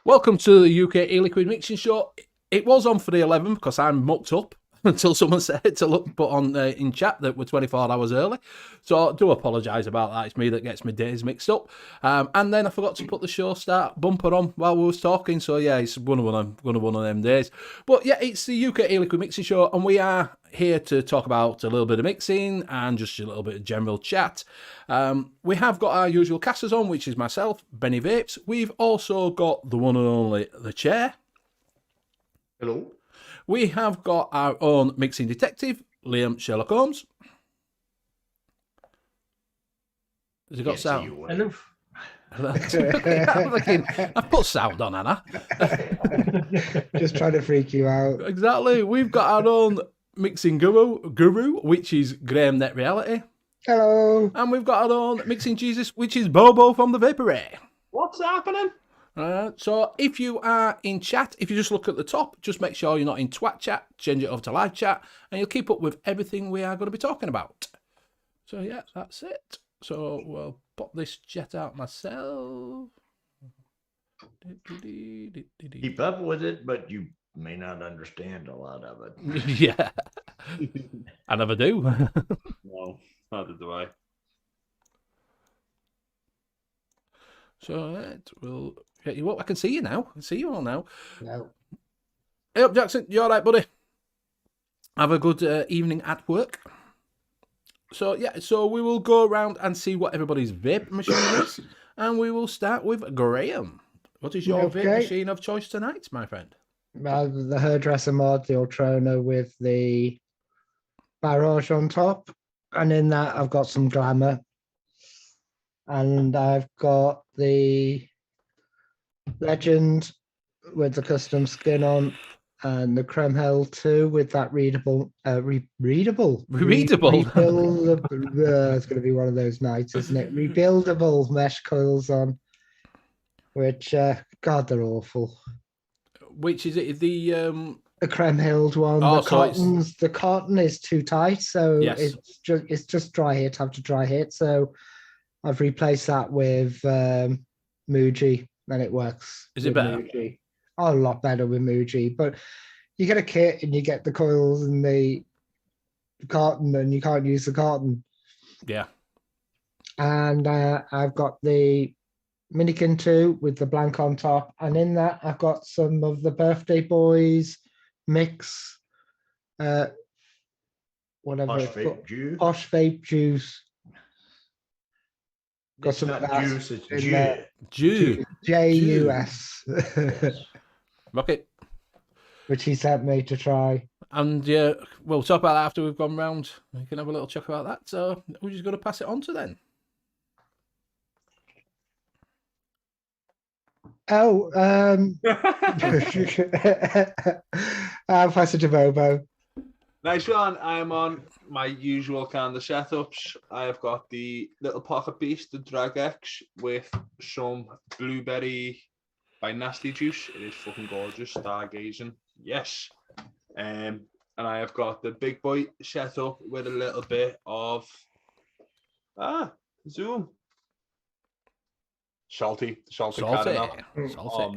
Welcome to the U.K.E-Liquid Mixing Show. It was on for the 11th because I'm mucked up until someone said to look put on in chat that we're 24 hours early. So I do apologise about that. It's me that gets my days mixed up. And then I forgot to put the show start bumper on while we was talking. So yeah, it's one of them days. But yeah, it's the U.K.E-Liquid Mixing Show, and we are here to talk about a little bit of mixing and just a little bit of general chat. We have got our usual casters on, which is myself, Benny Vapes. We've also got the one and only The Chair. Hello. We have got our own mixing detective, Liam Sherlock Holmes. Has he got sound? Hello. I've put sound on, Anna. Just trying to freak you out. Exactly. We've got our own mixing guru, which is Graham Net Reality. Hello. And we've got our own mixing Jesus, which is Bobo from the Vapor Ray. What's happening? So if you are in chat, if you just look at the top, just make sure you're not in twat chat, change it over to live chat, and you'll keep up with everything we are going to be talking about. So yeah, that's it. So we'll pop this chat out myself. Keep up with it, but you may not understand a lot of it. Yeah. I never do. No, neither do I. So we'll get you up. I can see you now. I can see you all now. No. Hey up, Jackson. You all right, buddy? Have a good evening at work. So yeah, so we will go around and see what everybody's vape machine is, and we will start with Graham. What is your vape machine of choice tonight, my friend? The hairdresser mod, the Ultrona with the barrage on top, and in that I've got some glamour, and I've got the Legend with the custom skin on, and the Kremhel 2 with that readable. It's going to be one of those nights, isn't it? Rebuildable mesh coils on, which God, they're awful. Which is it? The Kremhild one. Oh, the cotton is too tight, so yes. it's just dry hit after dry hit. So I've replaced that with Muji, and it works. Is it better? Muji. Oh, a lot better with Muji, but you get a kit and you get the coils and the cotton, and you can't use the cotton. Yeah. And I've got the Minikin 2 with the blank on top, and in that I've got some of the Birthday Boys mix, whatever Posh it's Vape called. Juice. Posh Vape Juice. Got It's some not of that juice, it's in Jew. there. Jew. J-U-S. Rocket. Which he sent me to try. And yeah, we'll talk about that after we've gone round. We can have a little chat about that. So we're just going to pass it on to then. Oh, I'll pass it to Bobo. Nice one. I'm on my usual kind of setups. I have got the little pocket beast, the Drag X, with some blueberry by Nasty Juice. It is fucking gorgeous. Stargazing. Yes. And I have got the big boy setup with a little bit of Zoom. Salty caramel. Oh,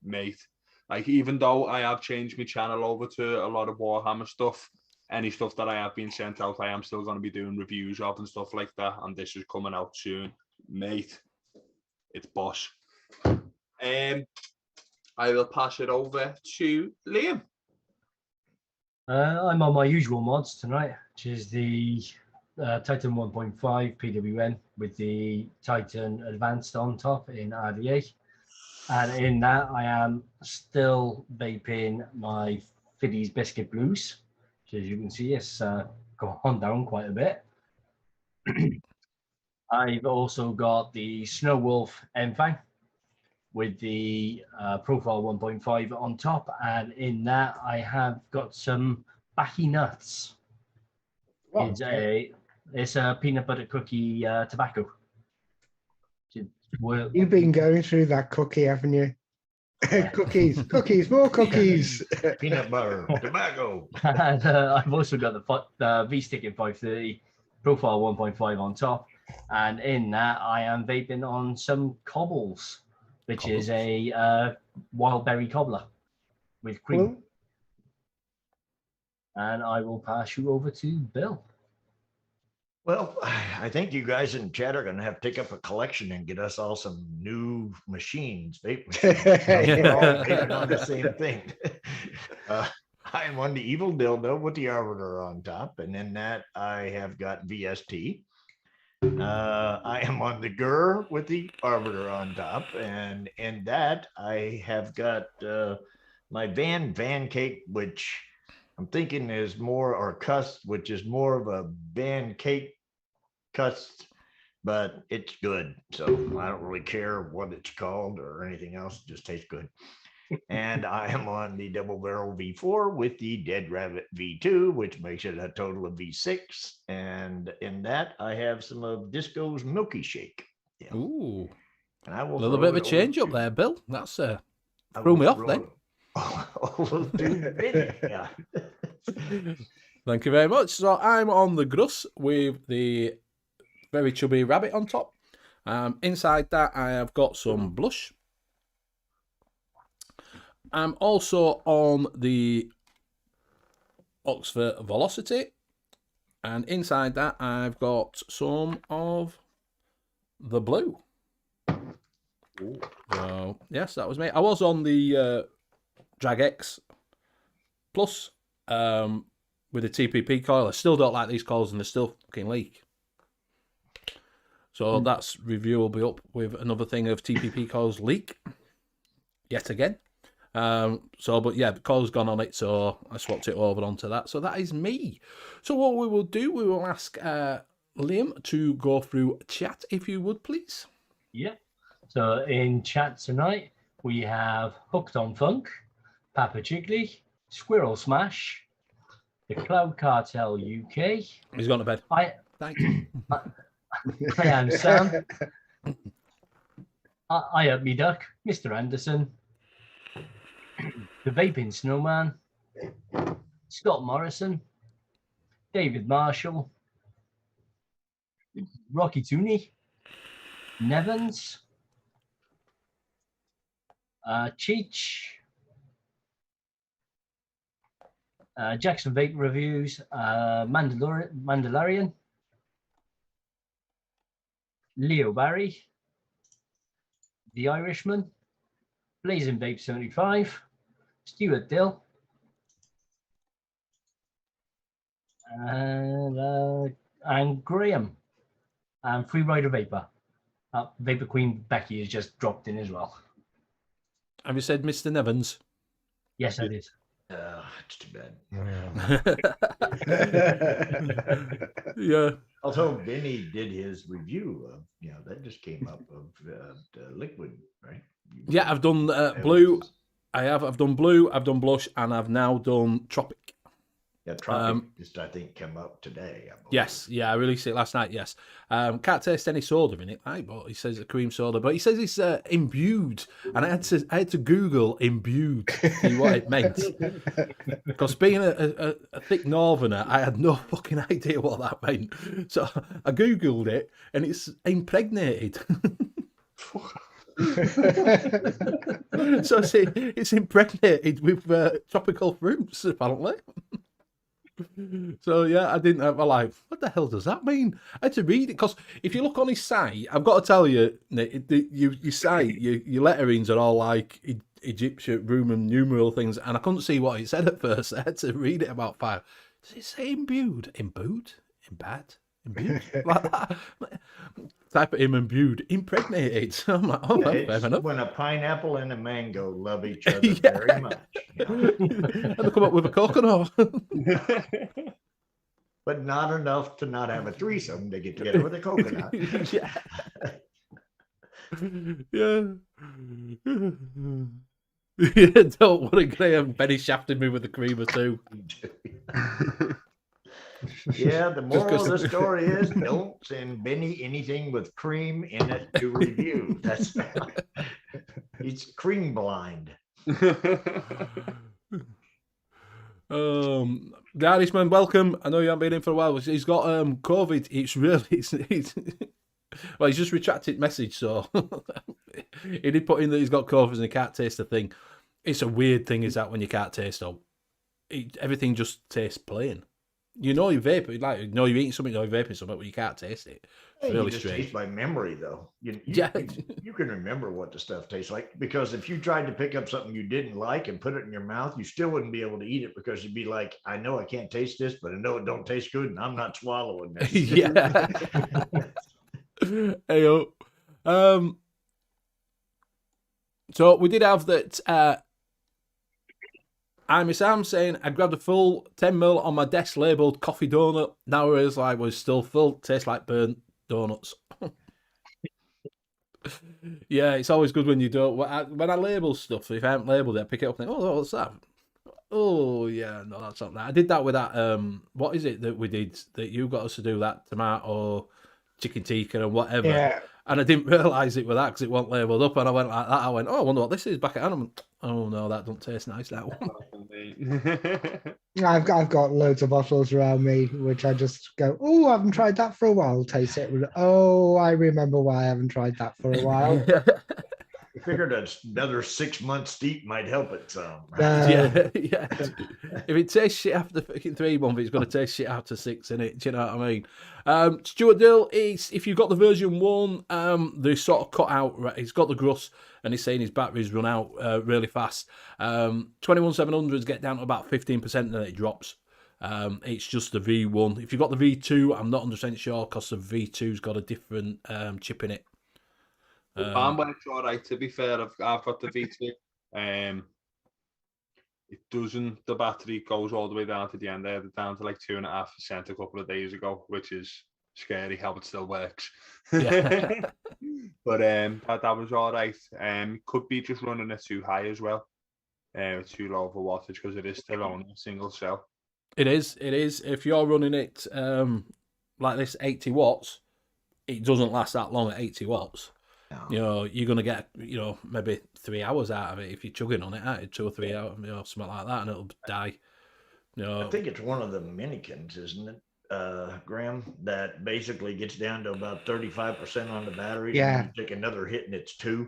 mate. Like, even though I have changed my channel over to a lot of Warhammer stuff, any stuff that I have been sent out, I am still going to be doing reviews of and stuff like that. And this is coming out soon, mate. It's boss. I will pass it over to Liam. I'm on my usual mods tonight, which is the Titan 1.5 PWN with the Titan Advanced on top in RDA. And in that, I am still vaping my Fiddy's Biscuit Blues, which as you can see, it's gone down quite a bit. I've also got the Snow Wolf Enfang with the Profile 1.5 on top. And in that, I have got some Backy Nuts. Oh, It's a peanut butter cookie tobacco. You've been going through that cookie, haven't you? Cookies, more cookies. Peanut butter, tobacco. And I've also got the V-Stick in 530, Profile 1.5 on top. And in that, I am vaping on some cobbles, which is a wild berry cobbler with cream. And I will pass you over to Bill. Well, I think you guys in chat are going to have to take up a collection and get us all some new machines, vape machines. We're all vaping on the same thing. I am on the Evil Dildo with the arbiter on top, and in that I have got VST. I am on the GUR with the arbiter on top, and in that I have got my Van Cake, which I'm thinking is more, or Cust, which is more of a Van Cake Cust, but it's good. So I don't really care what it's called or anything else. It just tastes good. And I am on the Double Barrel V4 with the Dead Rabbit V2, which makes it a total of V6. And in that, I have some of Disco's Milky Shake. Yeah. Ooh. And I will A little bit of a change up there, Bill. That's threw me off then. Yeah. Thank you very much. So I'm on the Gruss with the very chubby rabbit on top. Inside that, I have got some blush. I'm also on the Oxford Velocity. And inside that, I've got some of the blue. So, yes, that was me. I was on the Drag X Plus with the TPP coil. I still don't like these coils and they still fucking leak. So that's review will be up with another thing of TPP coils leak yet again. But yeah, the coil's gone on it, so I swapped it over onto that. So that is me. So what we will do, we will ask Liam to go through chat, if you would, please. Yeah. So in chat tonight, we have Hooked on Funk, Papa Jiggly, Squirrel Smash, the Cloud Cartel UK. He's gone to bed. Thank you. I am Sam. I up me duck, Mr. Anderson, the Vaping Snowman, Scott Morrison, David Marshall, Rocky Tooney, Nevans, Cheech, Jackson Vape Reviews, Mandalorian, Leo Barry, The Irishman, Blazing Vape 75, Stuart Dill, and Graham, and Free Rider Vapor. Vapor Queen Becky has just dropped in as well. Have you said Mr. Nevans? Yes, I did. It's too bad. Yeah. Although Benny did his review of, that just came up of the liquid, right? Yeah, I've done blue. I've done blue, I've done blush, and I've now done Tropic. Yeah, Tropic just, I think, came up today. Yes, yeah, I released it last night, yes. Can't taste any soda in it, right? But he says a cream soda. But he says it's imbued. And I had to Google imbued to see what it meant. Because being a thick northerner, I had no fucking idea what that meant. So I Googled it, and it's impregnated. So it's impregnated with tropical fruits, apparently. So yeah, I didn't have like, what the hell does that mean? I had to read it because if you look on his site, I've got to tell you, Nick, your site, your letterings are all like Egyptian Roman numeral things, and I couldn't see what it said at first. I had to read it about 5. Does it say imbued? Imbued? Imbad? Imbued? Like that? Type of imbued, impregnated. So I'm like, oh, fair enough. When a pineapple and a mango love each other very much. And they come up with a coconut. But not enough to not have a threesome to get together with a coconut. Yeah. Yeah, don't worry, Graham. Benny shafted me with the creamer too. Yeah, the moral of the story is don't send Benny anything with cream in it to review. That's he's cream blind. The Irishman, welcome. I know you haven't been in for a while. He's got COVID. It's really Well, he's just retracted message, so he did put in that he's got COVID and he can't taste the thing. It's a weird thing, is that when you can't taste everything just tastes plain. You know you're vaping, like you're eating something, you're vaping something, but you can't taste it. It's really you just strange. taste by memory, though. You Yeah. you can remember what the stuff tastes like, because if you tried to pick up something you didn't like and put it in your mouth, you still wouldn't be able to eat it, because you'd be like, I know I can't taste this, but I know it don't taste good, and I'm not swallowing this. Yeah. Heyo. So we did have that. I'm Sam saying I grabbed a full 10ml on my desk labelled coffee donut. Now I realise I was still full. Tastes like burnt donuts. Yeah, it's always good when you don't. When I label stuff, if I haven't labelled it, I pick it up and think, oh, what's that? Oh, yeah, no, that's not that. I did that with that. What is it that we did that you got us to do, that tomato chicken tikka and whatever? Yeah. And I didn't realise it was that because it wasn't labelled up. And I went like that. I went, oh, I wonder what this is back at home. Oh, no, that doesn't taste nice now. I've got loads of bottles around me, which I just go, oh, I haven't tried that for a while. Taste it. Oh, I remember why I haven't tried that for a while. I figured another 6 months deep might help it some. Yeah. If it tastes shit after fucking 3 months, it's going to taste shit after 6, innit? Do you know what I mean? Stuart Dill, if you've got the version 1, they sort of cut out, right, he's got the Gruss, and he's saying his batteries run out really fast. 21700s get down to about 15% and then it drops. It's just the V1. If you've got the V2, I'm not 100% sure because the V2's got a different chip in it. Mine works all right, to be fair. I've got the V2. It doesn't, the battery goes all the way down to the end there, down to like 2.5% a couple of days ago, which is scary how it still works. Yeah. But that was all right. Could be just running it too high as well, too low of a wattage, because it is still only a single cell. It is. If you're running it like this, 80 watts, it doesn't last that long at 80 watts. No. You know, you're going to get, maybe 3 hours out of it if you're chugging on it, 2 or 3 hours, something like that, and it'll die. I think it's one of the minikins, isn't it, Graham, that basically gets down to about 35% on the battery. Yeah. And you take another hit and it's 2.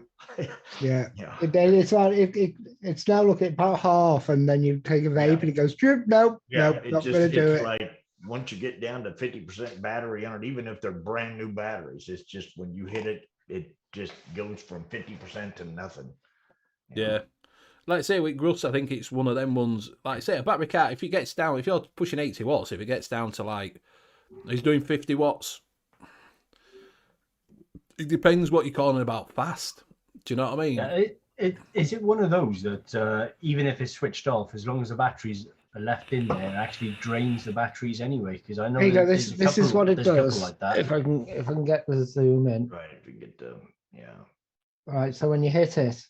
Yeah. Yeah. It's now look at about half, and then you take a vape and it goes, nope, not going to do it. Like once you get down to 50% battery on it, even if they're brand new batteries, it's just when you hit it, it just goes from 50% to nothing. Yeah. Like I say, with Gruss, I think it's one of them ones. Like I say, a battery car, if you're pushing 80 watts, if it gets down to like, he's doing 50 watts, it depends what you're calling about fast. Do you know what I mean? Yeah, is it one of those that even if it's switched off, as long as the batteries are left in there, it actually drains the batteries anyway? Because I know This is what it does. like that. If I can get the zoom in. Right. If you get the, All right. So when you hit it,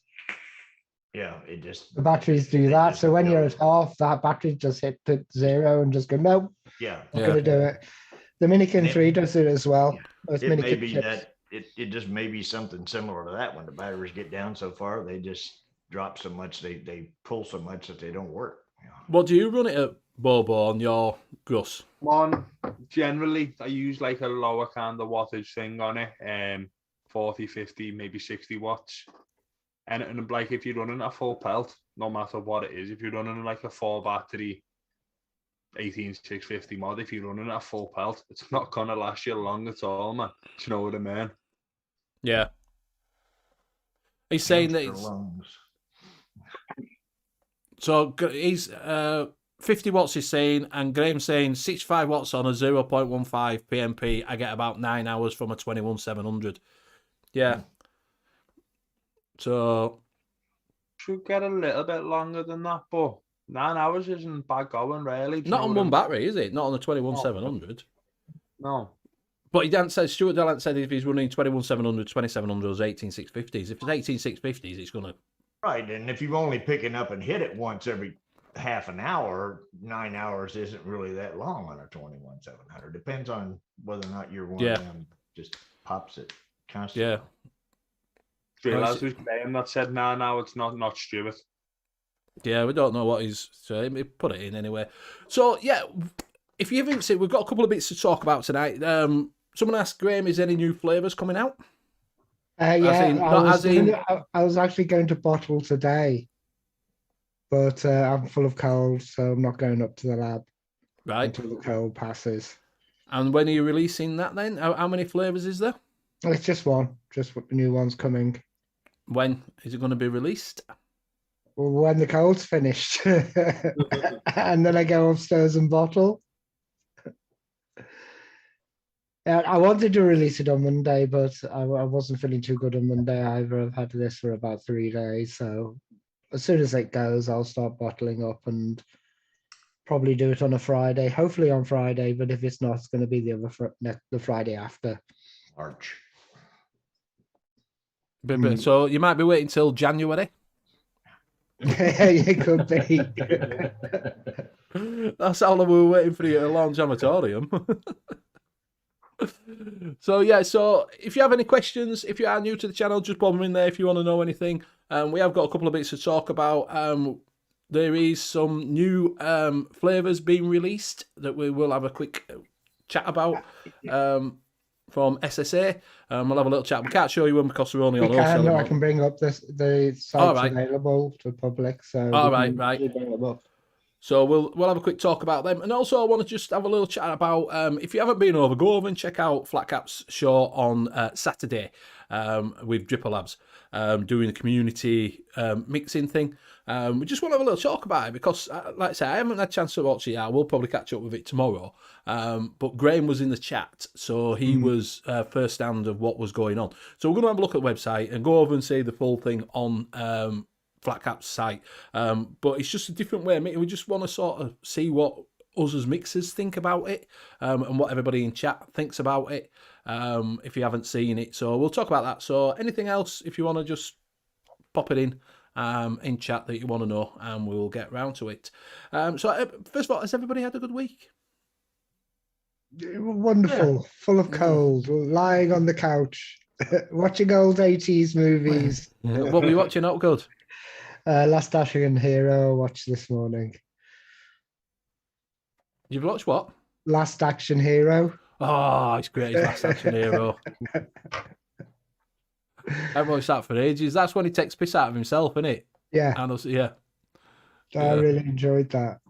it just, the batteries do that. So when you're at half, that battery just hit to 0 and just go, nope, not going to do it. The Minikin 3 does it as well. it may be that it just may be something similar to that. When the batteries get down so far, they just drop so much, they pull so much that they don't work. What do you run it at, Bobo, on your Gruss? Generally, I use like a lower kind of wattage thing on it, 40, 50, maybe 60 watts. And like if you're running a full pelt, no matter what it is, if you're running like a 4 battery 18650 mod, if you're running a full pelt, it's not gonna last you long at all, man. Do you know what I mean? Yeah. He's saying that it's... lungs. So he's 50 watts he's saying, and Graham's saying 65 watts on a 0.15 PMP, I get about 9 hours from a 21700. Yeah. So should get a little bit longer than that, but 9 hours isn't bad going, really. Not on one battery, is it? Not on the 21700. No. But he hadn't said, Stuart Dill hadn't said if he's running 21700, 2700 or 18650s. If it's 18650s, it's going to... Right, and if you're only picking up and hit it once every half an hour, 9 hours isn't really that long on a 21700. Depends on whether or not you're one of them just pops it constantly. Yeah. Realised it was Graham that said 9 hours, not Stuart. Yeah, we don't know what he's saying. We put it in anyway. So, yeah, if you haven't seen, we've got a couple of bits to talk about tonight. Someone asked Graham, is any new flavours coming out? Yeah, in- not as in- I was actually going to bottle today, but I'm full of cold, so I'm not going up to the lab Right. until the cold passes. And when are you releasing that then? How many flavours is there? It's just one, just what the new one's coming. When is it going to be released? When the cold's finished, and then I go upstairs and bottle. I wanted to release it on Monday, but I wasn't feeling too good on Monday either. I've had this for about 3 days, so as soon as it goes, I'll start bottling up and probably do it on a Friday. Hopefully on Friday, but if it's not, it's going to be the Friday after. March. So you might be waiting till January. It could be. That's how long we were waiting for you to launch Amatorium. So if you have any questions, if you are new to the channel, just pop them in there if you want to know anything. We have got a couple of bits to talk about. There is some new flavours being released that we will have a quick chat about from SSA. We'll have a little chat. We can't show you them because we're only on wholesale. I can bring up the sites available to public. So right. Bring them up. So we'll have a quick talk about them. And also I want to just have a little chat about, if you haven't been over, go over and check out Flat Cap's show on Saturday with Dripper Labs, doing the community mixing thing. We just want to have a little talk about it because, like I say, I haven't had a chance to watch it yet. We'll probably catch up with it tomorrow. But Graham was in the chat, so he was first hand of what was going on. So we're going to have a look at the website and go over and see the full thing on Flat Cap's site, but it's just a different way. We just want to sort of see what us as mixers think about it, and what everybody in chat thinks about it, if you haven't seen it. So we'll talk about that. So anything else, if you want to just pop it in chat that you want to know, and we'll get round to it. So first of all, has everybody had a good week? Wonderful, full of cold, lying on the couch, watching old 80s movies. What were you watching? Not good. Last Action Hero I watched this morning. You've watched what? Last Action Hero. Oh, it's great. It's Last Action Hero. I've watched that for ages. That's when he takes piss out of himself, isn't it? Yeah. And also, yeah. I really enjoyed that.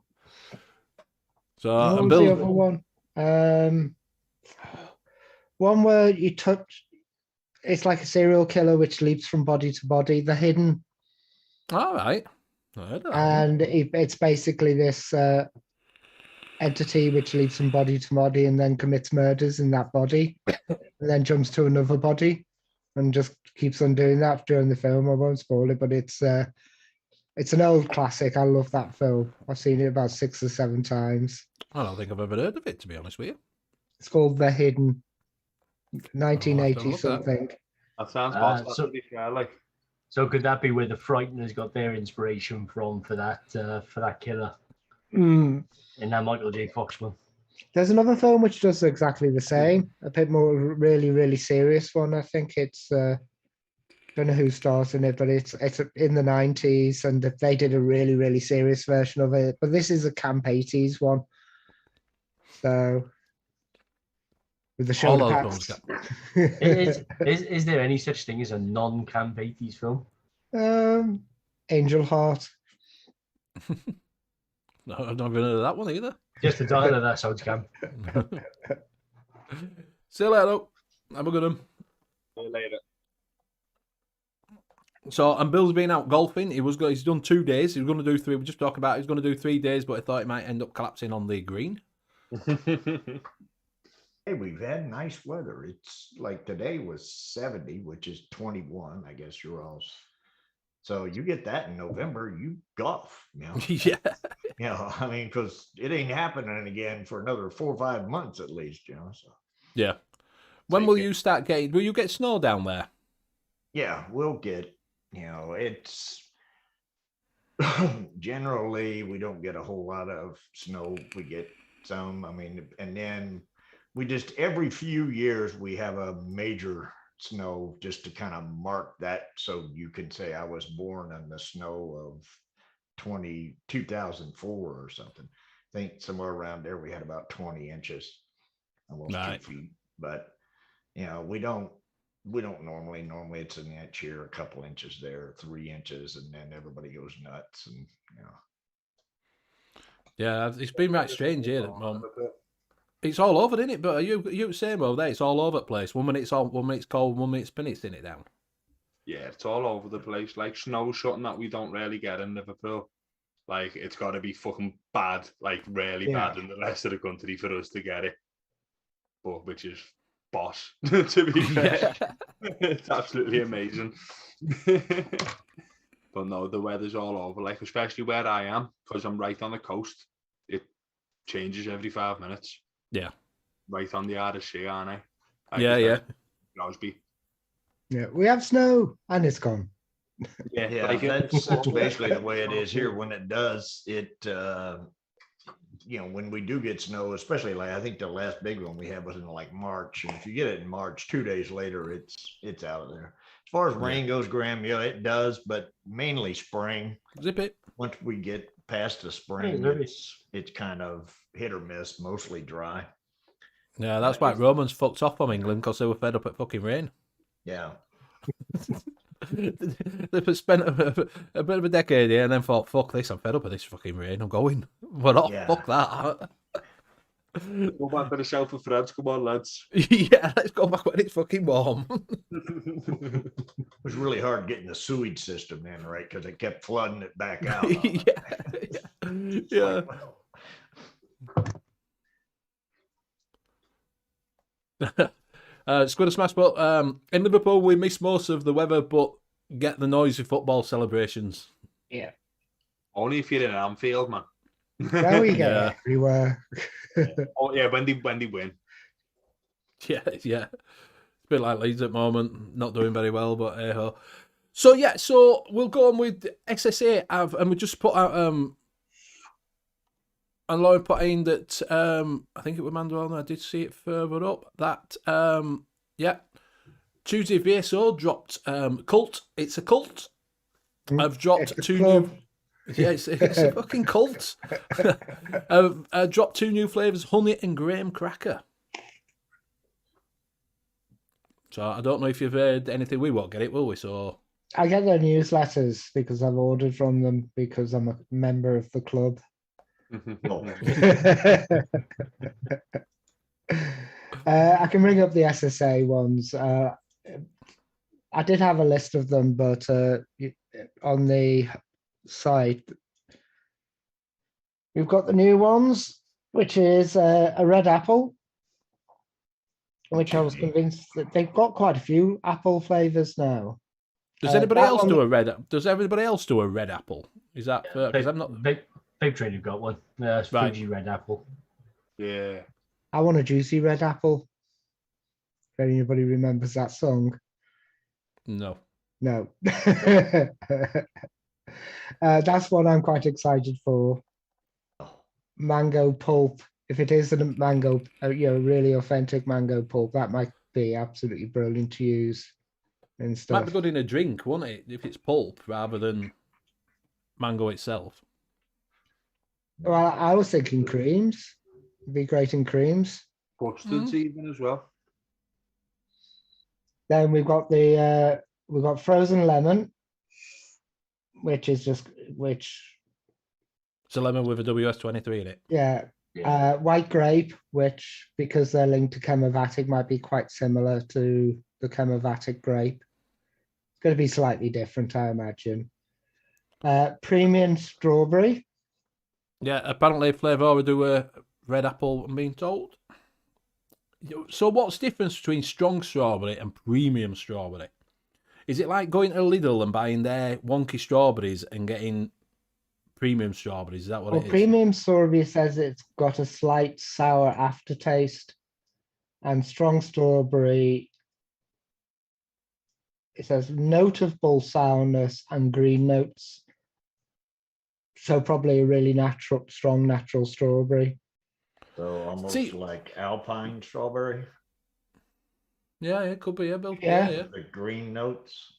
So, what and was Bill, the other one? One where you touch, it's like a serial killer which leaps from body to body. The Hidden. all right. I heard that. And it's basically this entity which leaps from body to body and then commits murders in that body, and then jumps to another body, and just keeps on doing that during the film. I won't spoil it, but it's an old classic. I love that film. I've seen it about 6 or 7 times. I don't think I've ever heard of it, to be honest with you. It's called The Hidden, 1980 something. That sounds awesome. So could that be where the Frighteners got their inspiration from for that killer Mm. in that Michael J. Fox one? There's another film which does exactly the same, a bit more really, really serious one. I think it's don't know who stars in it, but it's in the 90s, and they did a really, really serious version of it. But this is a camp 80s one. So with the shoulder pads. Is there any such thing as a non-camp 80s film? Angel Heart. No, I've not heard of that one either. Just the title of that sounds camp. See you later. Have a good one. See you later. So, and Bill's been out golfing. He's done 2 days. He was going to do 3. We just talked about he's going to do 3 days, but I thought he might end up collapsing on the green. Hey, we've had nice weather. It's like today was 70, which is 21. I guess you're all. So you get that in November, you golf. You know? Yeah. You know, I mean, because it ain't happening again for another 4 or 5 months at least. You know, so. Yeah. When will you start getting? Will you get snow down there? Yeah, we'll get. You know, it's generally we don't get a whole lot of snow. We get some. I mean, and then we just every few years we have a major snow just to kind of mark that, so you can say I was born in the snow of 2004 or something. I think somewhere around there we had about 20 inches, almost 2 feet. But You know, we don't normally it's an inch here, a couple inches there, 3 inches, and then everybody goes nuts, and you know. Yeah, it's been right strange here at the moment. It's all over, isn't it? But are you the same over there? It's all over the place. 1 minute it's on, 1 minute it's cold, 1 minute it's pinning it down. Yeah, it's all over the place. Like snow shutting that we don't really get in Liverpool. Like it's got to be fucking bad, like really bad in the rest of the country for us to get it. But which is boss, to be fair. It's absolutely amazing. But no, the weather's all over. Like especially where I am, because I'm right on the coast. It changes every 5 minutes. Yeah. Right on the Irish Sea, aren't I? Yeah. Crosby. Yeah, we have snow and it's gone. Yeah, like that's basically the way it is here. When it does, you know, when we do get snow, especially like I think the last big one we had was in like March, and if you get it in March, 2 days later, it's out of there. As far as rain goes, Graham, yeah, it does, but mainly spring. Zip it. Once we get past the spring, it's kind of hit or miss, mostly dry. Yeah, that's why Romans fucked off from England because they were fed up at fucking rain. Yeah. They spent a bit of a decade here and then thought, fuck this, I'm fed up with this fucking rain, I'm going. We're off, fuck that. Go back to the south of France, come on, lads. Yeah, let's go back when it's fucking warm. It was really hard getting the sewage system in, right? Because it kept flooding it back out. Yeah. Squid and Smash, but in Liverpool we miss most of the weather, but get the noisy football celebrations. Yeah. Only if you're in Anfield, man. Now we get it everywhere. Oh yeah, when they win. Yeah. It's a bit like Leeds at the moment, not doing very well, but hey-ho. So we'll go on with SSA, and we just put out and Lauren put in that I think it was Mandel, I did see it further up, that Tuesday VSO dropped Cult. It's a cult. I've dropped two new. Yeah, it's a fucking cult. I've dropped 2 new flavours, honey and graham cracker. So I don't know if you've heard anything. We won't get it, will we? So I get their newsletters because I've ordered from them because I'm a member of the club. I can bring up the SSA ones. I did have a list of them, but on the site, we've got the new ones, which is a red apple, which I was convinced that they've got quite a few apple flavors now. Does anybody else do a red? Does everybody else do a red apple? Is that because I'm not? Vape Train have got one. It's Fuji red apple. Yeah. I want a juicy red apple. If anybody remembers that song. No. That's what I'm quite excited for. Mango pulp. If it is a mango, really authentic mango pulp, that might be absolutely brilliant to use and stuff. Might be good in a drink, won't it? If it's pulp rather than mango itself. Well, I was thinking creams. It'd be great in creams. Custards even as well. Then we've got frozen lemon, which is just It's a lemon with a WS-23 in it. Yeah. White grape, which because they're linked to chemovatic might be quite similar to the chemovatic grape. It's going to be slightly different, I imagine. Premium strawberry. Yeah, apparently Flavour would do a red apple, I'm being told. So what's the difference between strong strawberry and premium strawberry? Is it like going to Lidl and buying their wonky strawberries and getting premium strawberries? Is that what it is? Premium strawberry says it's got a slight sour aftertaste, and strong strawberry, it says notable sourness and green notes. So probably a really strong natural strawberry. So almost like Alpine strawberry. Yeah, it could be, Bill. Yeah. The green notes.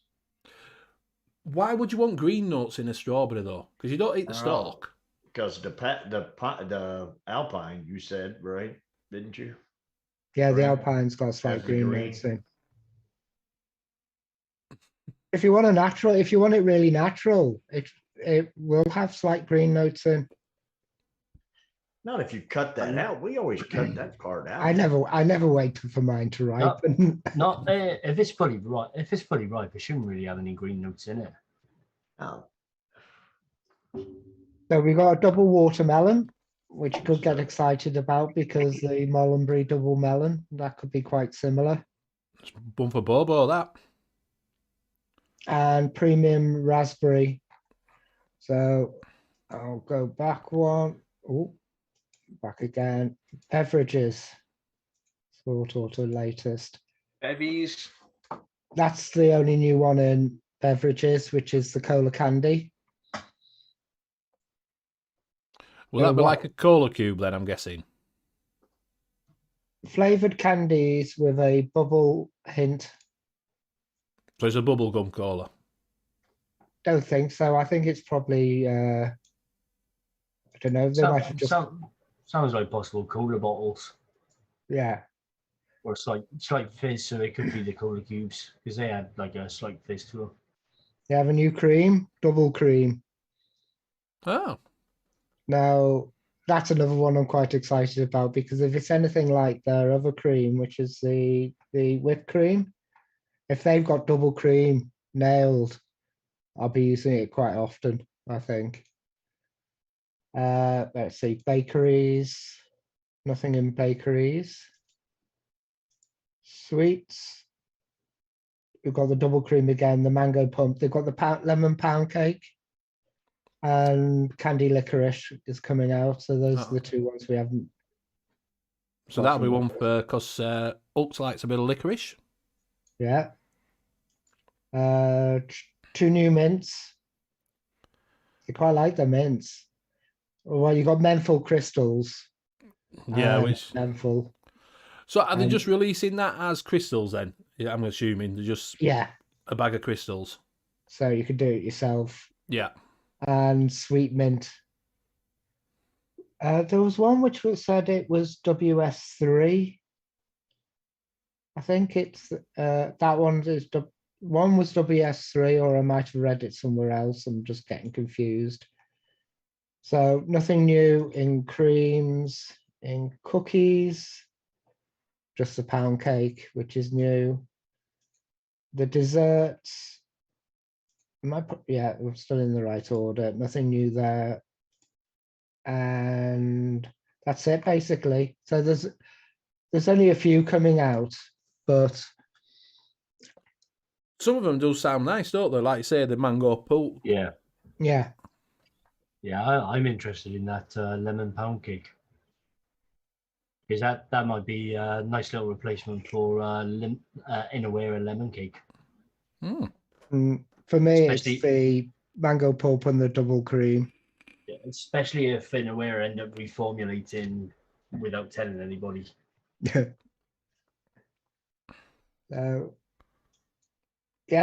Why would you want green notes in a strawberry though? Because you don't eat the stalk. Because the Alpine, you said, right? Didn't you? Yeah, the Green. Alpine's got slight Has the green green. notes in. If you want it really natural, it will have slight green notes in. Not if you cut that out. We always cut that part out. I never wait for mine to ripen. Not if it's fully ripe. If it's fully ripe, it shouldn't really have any green notes in it. Oh, So we got a double watermelon, which you could get excited about because the Mullenbury double melon, that could be quite similar. It's bumper bobo, that. And premium raspberry. So I'll go back one. Oh, back again. Beverages. Sort auto latest. Bevies. That's the only new one in beverages, which is the cola candy. Will that be like a cola cube then, I'm guessing? Flavored candies with a bubble hint. So it's a bubblegum cola. Don't think so. I think it's probably I don't know. They might have just Sounds like possible cola bottles yeah. or slight fizz, so it could be the cola cubes because they had like a slight fizz to them. They have a new cream, double cream. Oh. Now that's another one I'm quite excited about because if it's anything like their other cream, which is the whipped cream, if they've got double cream nailed, I'll be using it quite often, I think. Let's see, bakeries, nothing in bakeries. Sweets, we've got the double cream again, the mango pump. They've got the lemon pound cake and candy licorice is coming out. So those are the two ones we haven't. So that'll be one for, because Ux likes a bit of licorice. Yeah. Two new mints. I quite like the mints. Well, you got menthol crystals. Yeah, which menthol. So are they just releasing that as crystals then? Yeah, I'm assuming they're just a bag of crystals. So you could do it yourself. Yeah. And sweet mint. There was one which said it was WS3. I think it's that one is one was WS3, or I might have read it somewhere else. I'm just getting confused. So nothing new in creams, in cookies, just the pound cake, which is new. The desserts, we're still in the right order. Nothing new there. And that's it basically. So there's only a few coming out, but some of them do sound nice, don't they? Like you say, the mango pulp. Yeah. Yeah. Yeah, I'm interested in that lemon pound cake. Because that might be a nice little replacement for Inawera lemon cake. For me, it's the mango pulp and the double cream. Yeah, especially if Inawera end up reformulating without telling anybody.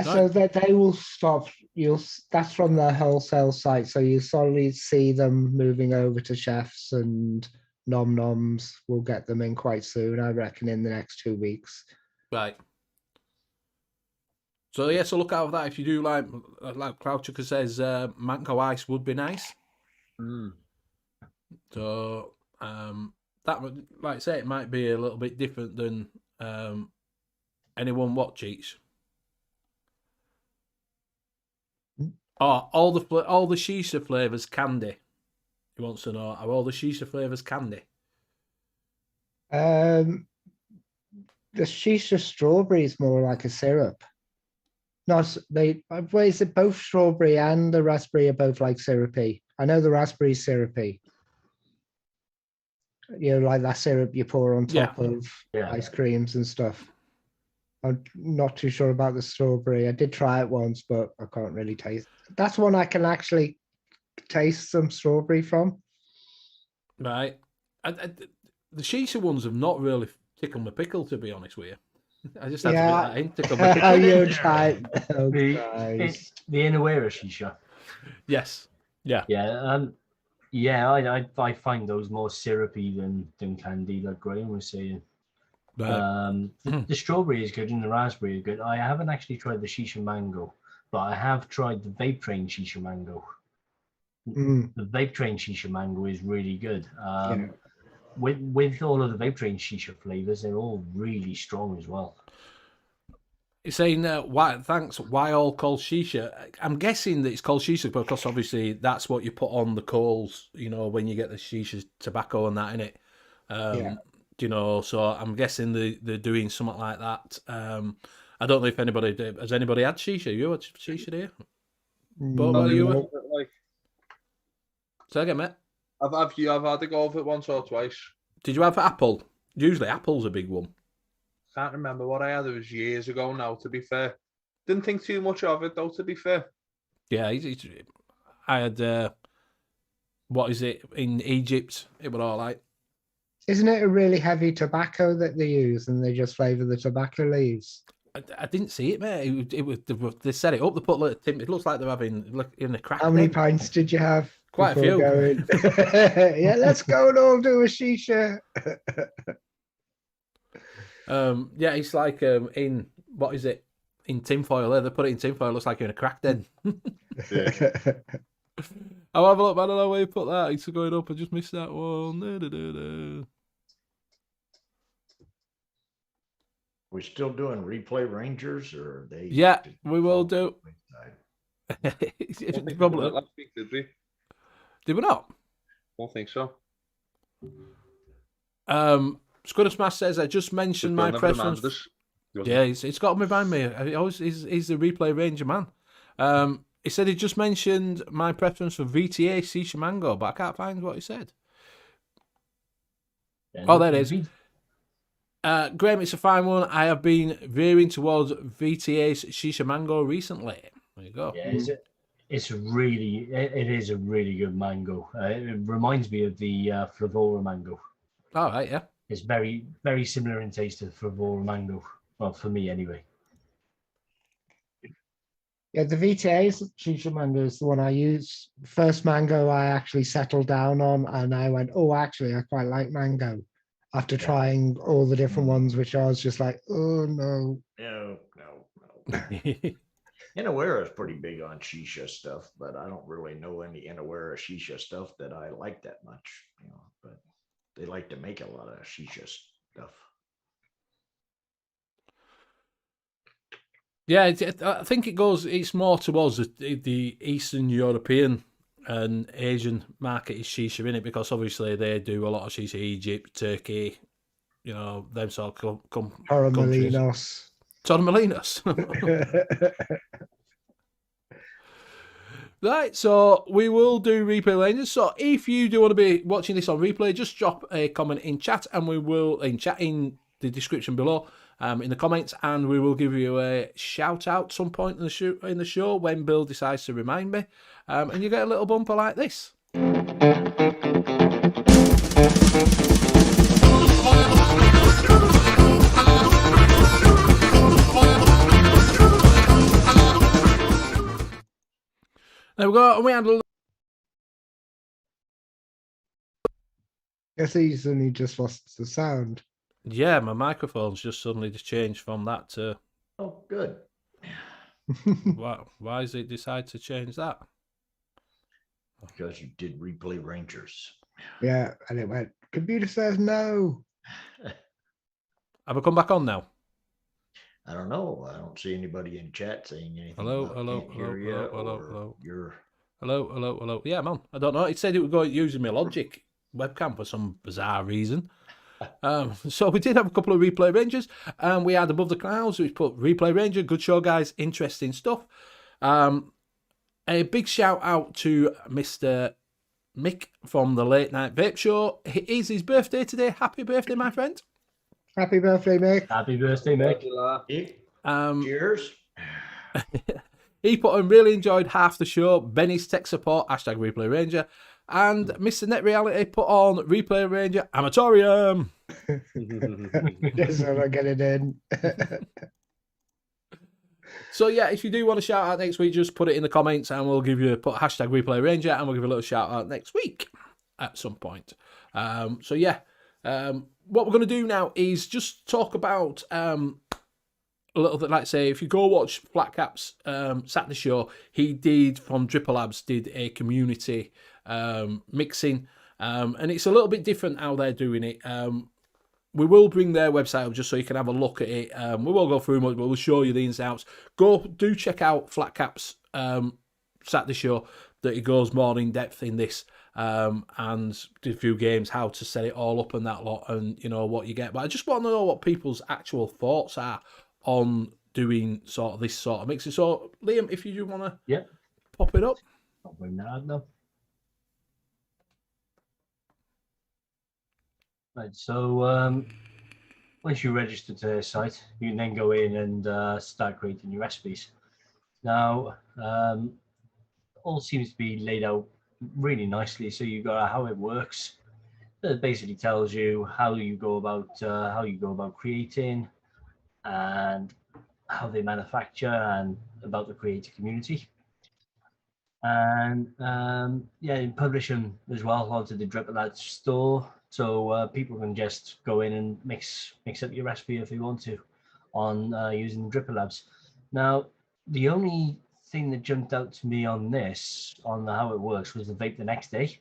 So that they will stop. That's from their wholesale site, so you slowly see them moving over to chefs, and nom noms will get them in quite soon. I reckon in the next 2 weeks. Right. So yeah, so look out for that. If you do like Crouchucker says, mango ice would be nice. So that would, like I say, it might be a little bit different than anyone watch eats. Oh, all the shisha flavors candy. He wants to know, are all the shisha flavors candy? The shisha strawberry is more like a syrup. No, is it both strawberry and the raspberry are both like syrupy? I know the raspberry is syrupy. You know, like that syrup you pour on top of ice creams and stuff. I'm not too sure about the strawberry. I did try it once, but I can't really taste. That's one I can actually taste some strawberry from. Right. The shisha ones have not really tickled my pickle, to be honest with you. I just have to get that in, tickle my pickle. You tried. The Inawera shisha. Yes. Yeah. Yeah. I find those more syrupy than candy, like Graham was saying. The strawberry is good and the raspberry is good. I haven't actually tried the shisha mango, but I have tried the vape train shisha mango. The vape train shisha mango is really good. With all of the vape train shisha flavors, they're all really strong as well. You're saying why all called shisha? I'm guessing that it's called shisha because obviously that's what you put on the coals, when you get the shisha tobacco and that in it. So I'm guessing they're doing something like that. I don't know if anybody has anybody had shisha. You had shisha here? But what you? Say again, mate. I've had to go of it once or twice. Did you have apple? Usually apple's a big one. Can't remember what I had. It was years ago now, to be fair. Didn't think too much of it, though, to be fair. Yeah, I had, what is it, in Egypt? It was all right. Isn't it a really heavy tobacco that they use and they just flavour the tobacco leaves? I didn't see it, mate. It was they set it up. They put little it looks like they're having in a crack. How many pints did you have? Quite a few. Yeah, let's go and all do a shisha. Yeah, it's like in what is it? In tinfoil. They put it in tinfoil. It looks like you're in a crack den. I'll have a look. I don't know where you put that. It's going up. I just missed that one. We're still doing replay Rangers, or are they? Yeah, we will do. Probably last week, did we? Did we not? I don't think so. Scudder Smash says, I just mentioned my preference. Yeah, it's got me behind me. He's the replay ranger man. He said he just mentioned my preference for VTA Shisha Mango, but I can't find what he said. Oh, there it is. Graham, it's a fine one. I have been veering towards VTA's Shisha Mango recently. There you go. Yeah, it is a really good mango. It reminds me of the Flavora mango. All right, yeah. It's very, very similar in taste to Flavora mango. Well, for me anyway. Yeah, the VTA's Shisha Mango is the one I use. First mango I actually settled down on, and I went, oh, actually, I quite like mango. After trying all the different ones, which I was just like, oh, no. No. Inawera is pretty big on shisha stuff, but I don't really know any Inawera shisha stuff that I like that much, but they like to make a lot of shisha stuff. Yeah, I think it's more towards the Eastern European and Asian market is shisha in it, because obviously they do a lot of shisha, Egypt, Turkey, them sort of Torremolinos. Torremolinos. Right, so we will do replay Rangers. So if you do want to be watching this on replay, just drop a comment in chat, and we will in the description below, in the comments, and we will give you a shout out some point in the show when Bill decides to remind me, and you get a little bumper like this. There we go. And we had a little. Guess he suddenly just lost the sound. Yeah, my microphone's just suddenly changed from that to. Oh, good. Why does it decide to change that? Because you did replay Rangers. Yeah, and it went, computer says no. Have I come back on now? I don't know. I don't see anybody in chat saying anything. Hello. Yeah, I'm on. I don't know. It said it would go using my Logic webcam for some bizarre reason. So we did have a couple of replay Rangers, and we had Above the Clouds, which put replay Ranger. Good show, guys. Interesting stuff. A big shout out to Mr. Mick from the Late Night Vape Show. It is his birthday today. Happy birthday, my friend. Happy birthday, Mick. Happy birthday, Mick. Cheers. He put on really enjoyed half the show. Benny's tech support, #replay Ranger. And Mr. Net Reality put on Replay Ranger Amatorium. Just so I get it in. So yeah, if you do want to shout out next week, just put it in the comments, and we'll give you put #Replay Ranger, and we'll give you a little shout out next week at some point. So yeah, What we're going to do now is just talk about a little bit, like say, if you go watch Flatcap's Saturday show, he did, from Dripper Labs, did a community mixing, and it's a little bit different how they're doing it. We will bring their website up just so you can have a look at it. We will go through much, but we'll show you the ins and outs. Do check out Flatcap's Saturday show, that he goes more in depth in this, and did a few games, how to set it all up and that lot, and you know what you get. But I just want to know what people's actual thoughts are on doing sort of this sort of mixing. So Liam, if you do want to pop it up. I'll bring that up now. Right, so once you register to their site, you can then go in and start creating your recipes. Now, all seems to be laid out really nicely. So you've got how it works. It basically tells you how you go about creating, and how they manufacture, and about the creator community. And you publish them as well onto the Dripper Labs store, so people can just go in and mix up your recipe if they want to on using the Dripper Labs. Now, the only thing that jumped out to me on this, on how it works, was the vape the next day.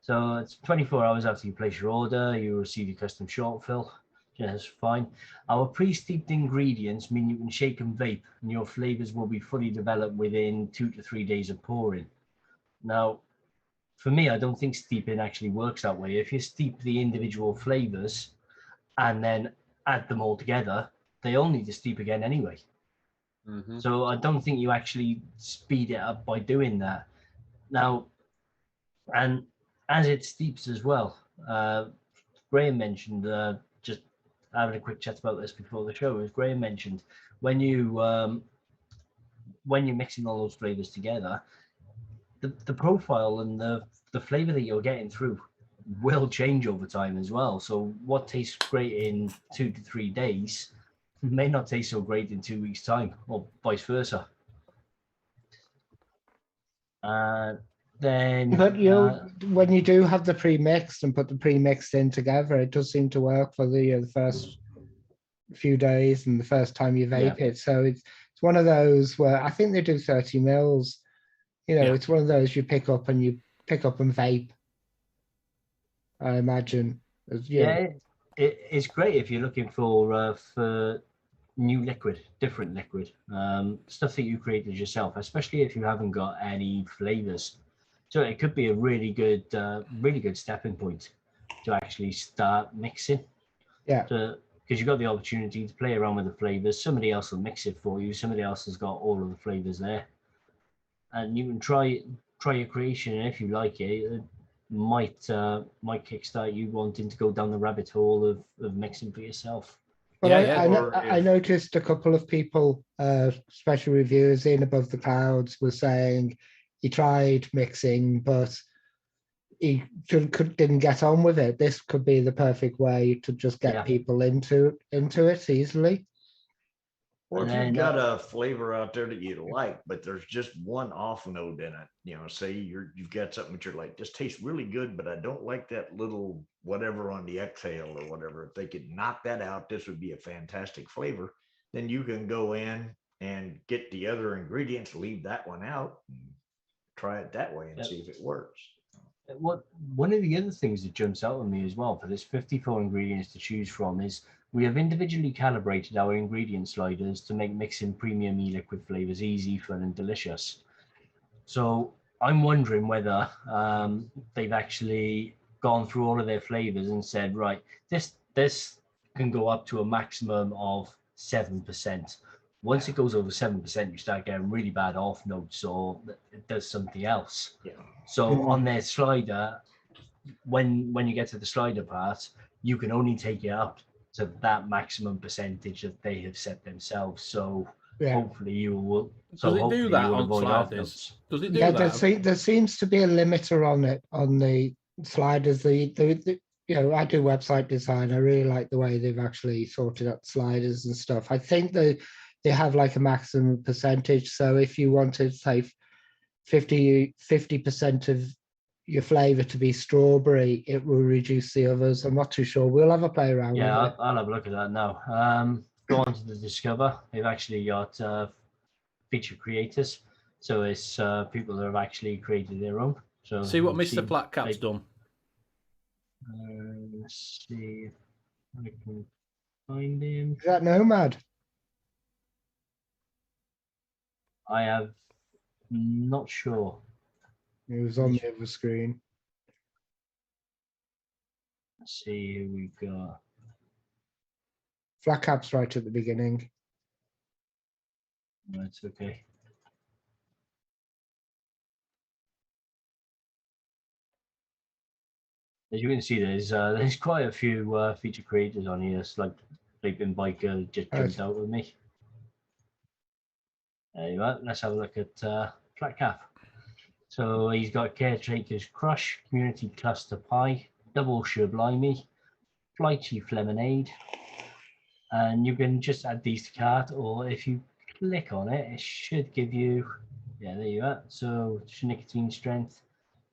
So it's 24 hours after you place your order, you receive your custom short fill. Yes, fine. Our pre-steeped ingredients mean you can shake and vape, and your flavors will be fully developed within 2 to 3 days of pouring. Now, for me, I don't think steeping actually works that way. If you steep the individual flavors and then add them all together, they all need to steep again anyway. Mm-hmm. So I don't think you actually speed it up by doing that. Now, and as it steeps as well, Graham mentioned, just having a quick chat about this before the show, as Graham mentioned, when you're mixing all those flavors together, the profile and the flavor that you're getting through will change over time as well. So what tastes great in 2 to 3 days may not taste so great in 2 weeks' time, or vice versa. Then, but when you do have the pre-mixed and put the pre-mixed in together, it does seem to work for the first few days and the first time you vape it. So it's one of those where I think they do 30 mils. You know, it's one of those you pick up and vape, I imagine. It's great if you're looking for new liquid, different liquid, stuff that you created yourself, especially if you haven't got any flavors. So it could be a really good stepping point to actually start mixing. Yeah. Because you've got the opportunity to play around with the flavors. Somebody else will mix it for you. Somebody else has got all of the flavors there, and you can try your creation. And if you like it, it might kickstart you wanting to go down the rabbit hole of mixing for yourself. Well, I noticed a couple of people, special reviewers in Above the Clouds, were saying he tried mixing, but he didn't get on with it. This could be the perfect way to just get people into it easily. Or if you've got a flavor out there that you like, but there's just one off note in it, you know, say you've got something that you're like, this tastes really good, but I don't like that little whatever on the exhale or whatever. If they could knock that out, this would be a fantastic flavor. Then you can go in and get the other ingredients, leave that one out, and try it that way and see if it works. One of the other things that jumps out at me as well for this 54 ingredients to choose from is we have individually calibrated our ingredient sliders to make mixing premium e-liquid flavors easy, fun, and delicious. So I'm wondering whether they've actually gone through all of their flavors and said, right, this can go up to a maximum of 7%. Once it goes over 7%, you start getting really bad off notes, or it does something else. Yeah. So on their slider, when you get to the slider part, you can only take it up to that maximum percentage that they have set themselves. So hopefully you will. So does it do that on sliders? Does it do that? There seems to be a limiter on it on the sliders. The you know, I do website design. I really like the way they've actually sorted out sliders and stuff. I think they have like a maximum percentage. So if you wanted, say, 50% of your flavour to be strawberry, it will reduce the others. I'm not too sure. We'll have a play around Yeah, with it. I'll have a look at that now. Go on to the Discover. They've actually got feature creators. So it's people that have actually created their own. So See what you'll Mr. Flatcap's done. Let's see if I can find him. Is that Nomad? I have not sure. It was on the other screen. Let's see who we've got. Flat Cap's right at the beginning. Right, okay. As you can see, there's quite a few feature creators on here. It's like Sleeping Biker just jumped out with me. There you are. Let's have a look at Flat Cap. So he's got Caretaker's Crush, Community Cluster Pie, Double Sublime, Fly Chief Lemonade, and you can just add these to cart, or if you click on it, it should give you, yeah, there you are. So nicotine strength.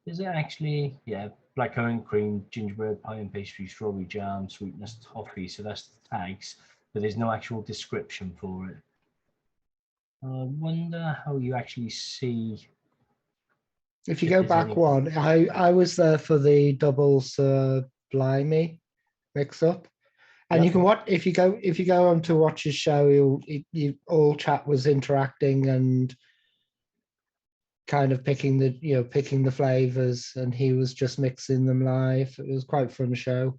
Is it actually, yeah, blackcurrant cream, gingerbread pie and pastry, strawberry jam, sweetness, toffee. So that's the tags, but there's no actual description for it. I wonder how you actually see. If you If go there's back any- one, I was there for the double Sublime mix up. And you can watch if you go on to watch his show, all chat was interacting and kind of picking the flavors, and he was just mixing them live. It was quite a fun show.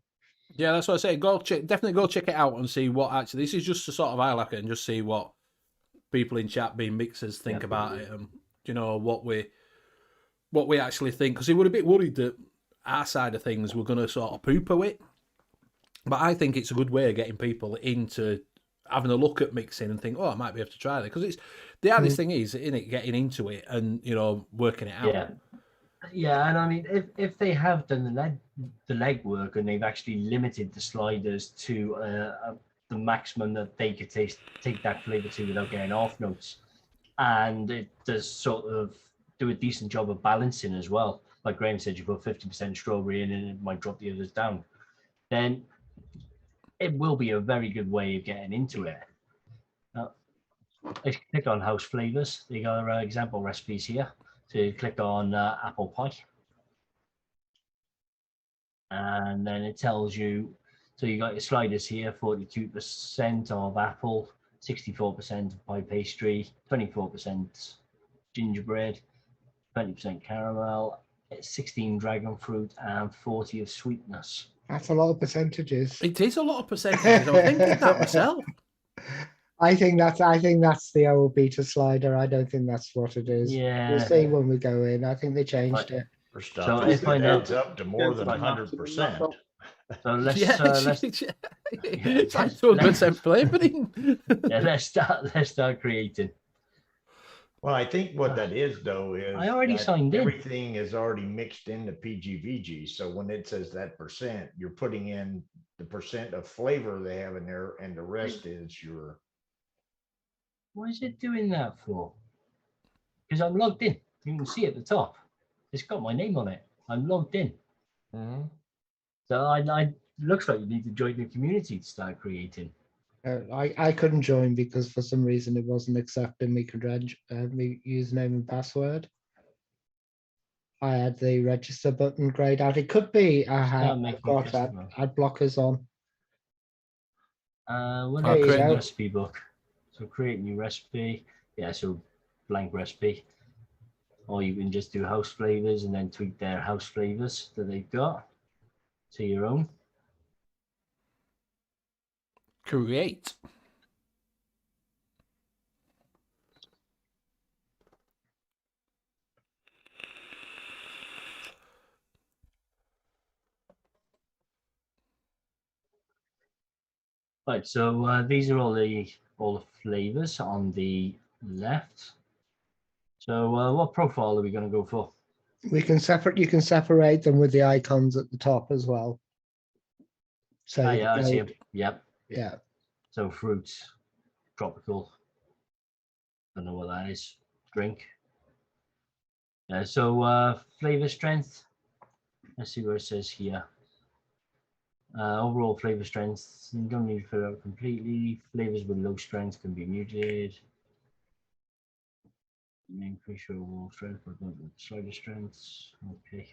Yeah, that's what I say. Definitely go check it out and see what actually. This is just to sort of highlight it and just see what people in chat, being mixers, think about it, and what we actually think. Because he was a bit worried that our side of things were going to sort of poo-poo it. But I think it's a good way of getting people into having a look at mixing and think, oh, I might be able to try that. Because it's the hardest thing is, isn't it, getting into it and, working it out. Yeah. Yeah, and I mean, if they have done the legwork and they've actually limited the sliders to the maximum that they could take that flavor to without getting off notes, and it does sort of do a decent job of balancing as well. Like Graham said, you put 50% strawberry in and it might drop the others down. Then it will be a very good way of getting into it. If you click on house flavors, they got example recipes here. So you click on apple pie. And then it tells you, so you got your sliders here, 42% of apple, 64% of pie pastry, 24% gingerbread, 20% caramel, 16 dragon fruit, and 40 of sweetness. That's a lot of percentages. It is a lot of percentages. I was thinking that myself. I think that's the old beta slider. I don't think that's what it is. Yeah. We'll see when we go in. I think they changed it. For stuff if I that know- adds up to more than 100%. So let's It's like 200% flavouring. let's start creating. Well, I think what that is, though, is I already that signed in. everything is already mixed into PGVG. So when it says that percent, you're putting in the percent of flavor they have in there, and the rest is your. What is it doing that for? Because I'm logged in. You can see at the top. It's got my name on it. I'm logged in. So I looks like you need to join the community to start creating. I couldn't join because for some reason it wasn't accepting me me username and password. I had the register button grayed out. It could be I've got ad blockers on. What There you is go. recipe book? So create new recipe. Yeah, so blank recipe. Or you can just do house flavors and then tweak their house flavors that they've got to your own. Create. Right, so these are all the flavors on the left. So what profile are we going to go for? You can separate them with the icons at the top as well. So Yeah, I see them. Yep. Yeah. So fruits, tropical. Don't know what that is. Drink. So flavor strength. let's see what it says here. Overall flavor strength, you don't need to fill it out completely. Flavors with low strength can be muted. Increase your overall strength, but not with slider strengths. Okay.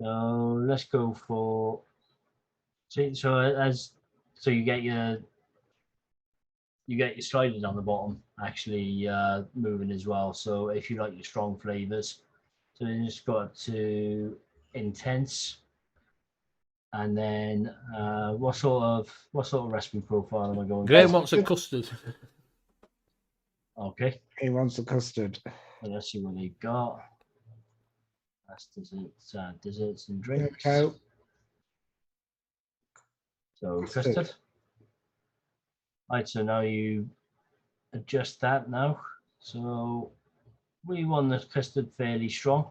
So let's go for. So you get your sliders on the bottom actually moving as well. So if you like your strong flavors, so you just go up to intense. And then what sort of recipe profile am I going Graham for? wants a custard. Okay, He wants the custard. well, let's see what they got. That's desserts and There we drinks. go. So Custard. custard. Right, so now you adjust that now. So we want the custard fairly strong.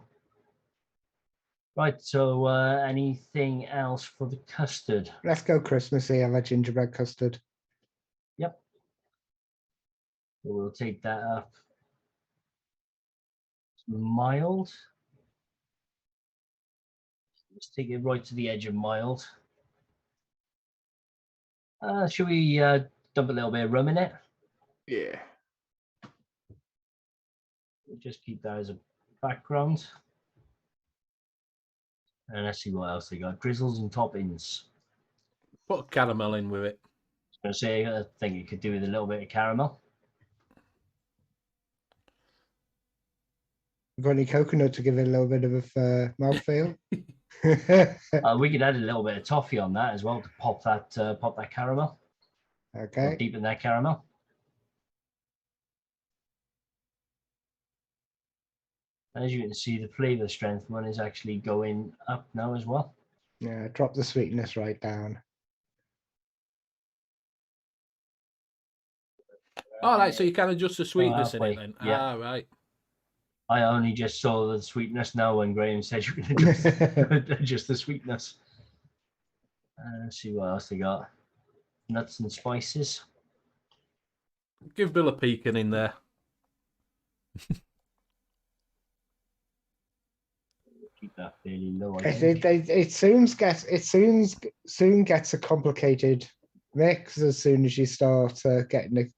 Right, so anything else for the custard? Let's go Christmassy. Have a gingerbread custard. Yep. So we'll take that up. Mild. Let's take it right to the edge of mild. Should we dump a little bit of rum in it? Yeah. We'll just keep that as a background. And let's see what else they got. Drizzles and toppings. Put caramel in with it. I was gonna say, I think you could do with a little bit of caramel. Got any coconut to give it a little bit of a mouthfeel? We could add a little bit of toffee on that as well to pop that caramel. Okay. Or deepen that caramel. As you can see, the flavor strength one is actually going up now as well. Yeah, drop the sweetness right down. All right, so you can adjust the sweetness in it halfway, then. yeah. Ah, right. I only just saw the sweetness now when Graham said you can adjust, adjust the sweetness. Let's see what else they got. Nuts and spices. Give Bill a peeking in there. Keep that fairly low. It soon gets a complicated mix as soon as you start getting it.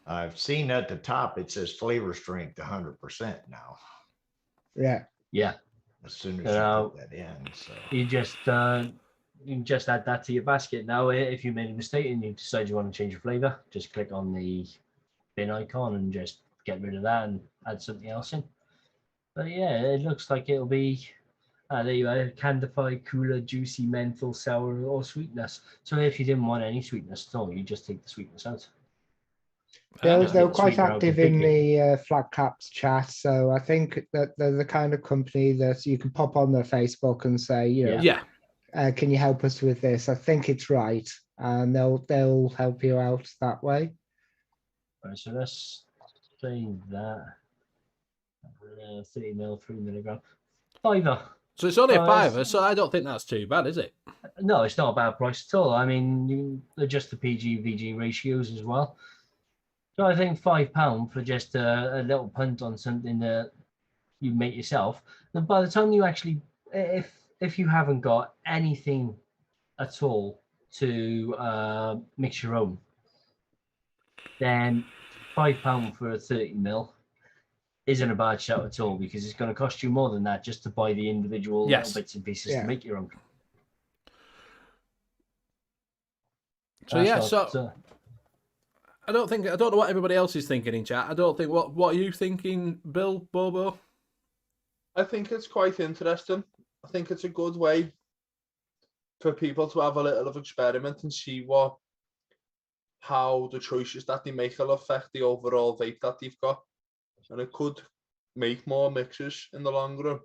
I've seen at the top, it says flavor strength 100% now, Yeah. Yeah. as soon as So you put that in. So you can just add that to your basket now. If you made a mistake and you decide you want to change your flavor, just click on the bin icon and just get rid of that and add something else in. But yeah, it looks like it'll be there you are, candified, cooler, juicy, menthol, sour, or sweetness. So if you didn't want any sweetness at all, you just take the sweetness out. They were get quite sweetener out active in completely. the Flat Caps chat, so I think that they're the kind of company that you can pop on their Facebook and say, you know, Yeah. can you help us with this? I think it's right, and they'll help you out that way. Right, so let's say that 30 ml, 3 milligram, $5. So it's only a Oh, fiver, so I don't think that's too bad, is it? No, it's not a bad price at all. I mean, you adjust the PG/VG ratios as well. So I think £5 for just a little punt on something that you make yourself. And by the time you actually, if you haven't got anything at all to mix your own, then £5 for a 30 ml isn't a bad shout at all, because it's going to cost you more than that just to buy the individual little bits and pieces to make your own. So I don't know what everybody else is thinking in chat. I don't think what are you thinking, Bill, Bobo? I think it's quite interesting. I think it's a good way for people to have a little of experiment and see how the choices that they make will affect the overall vape that they've got. And it could make more mixes in the long run.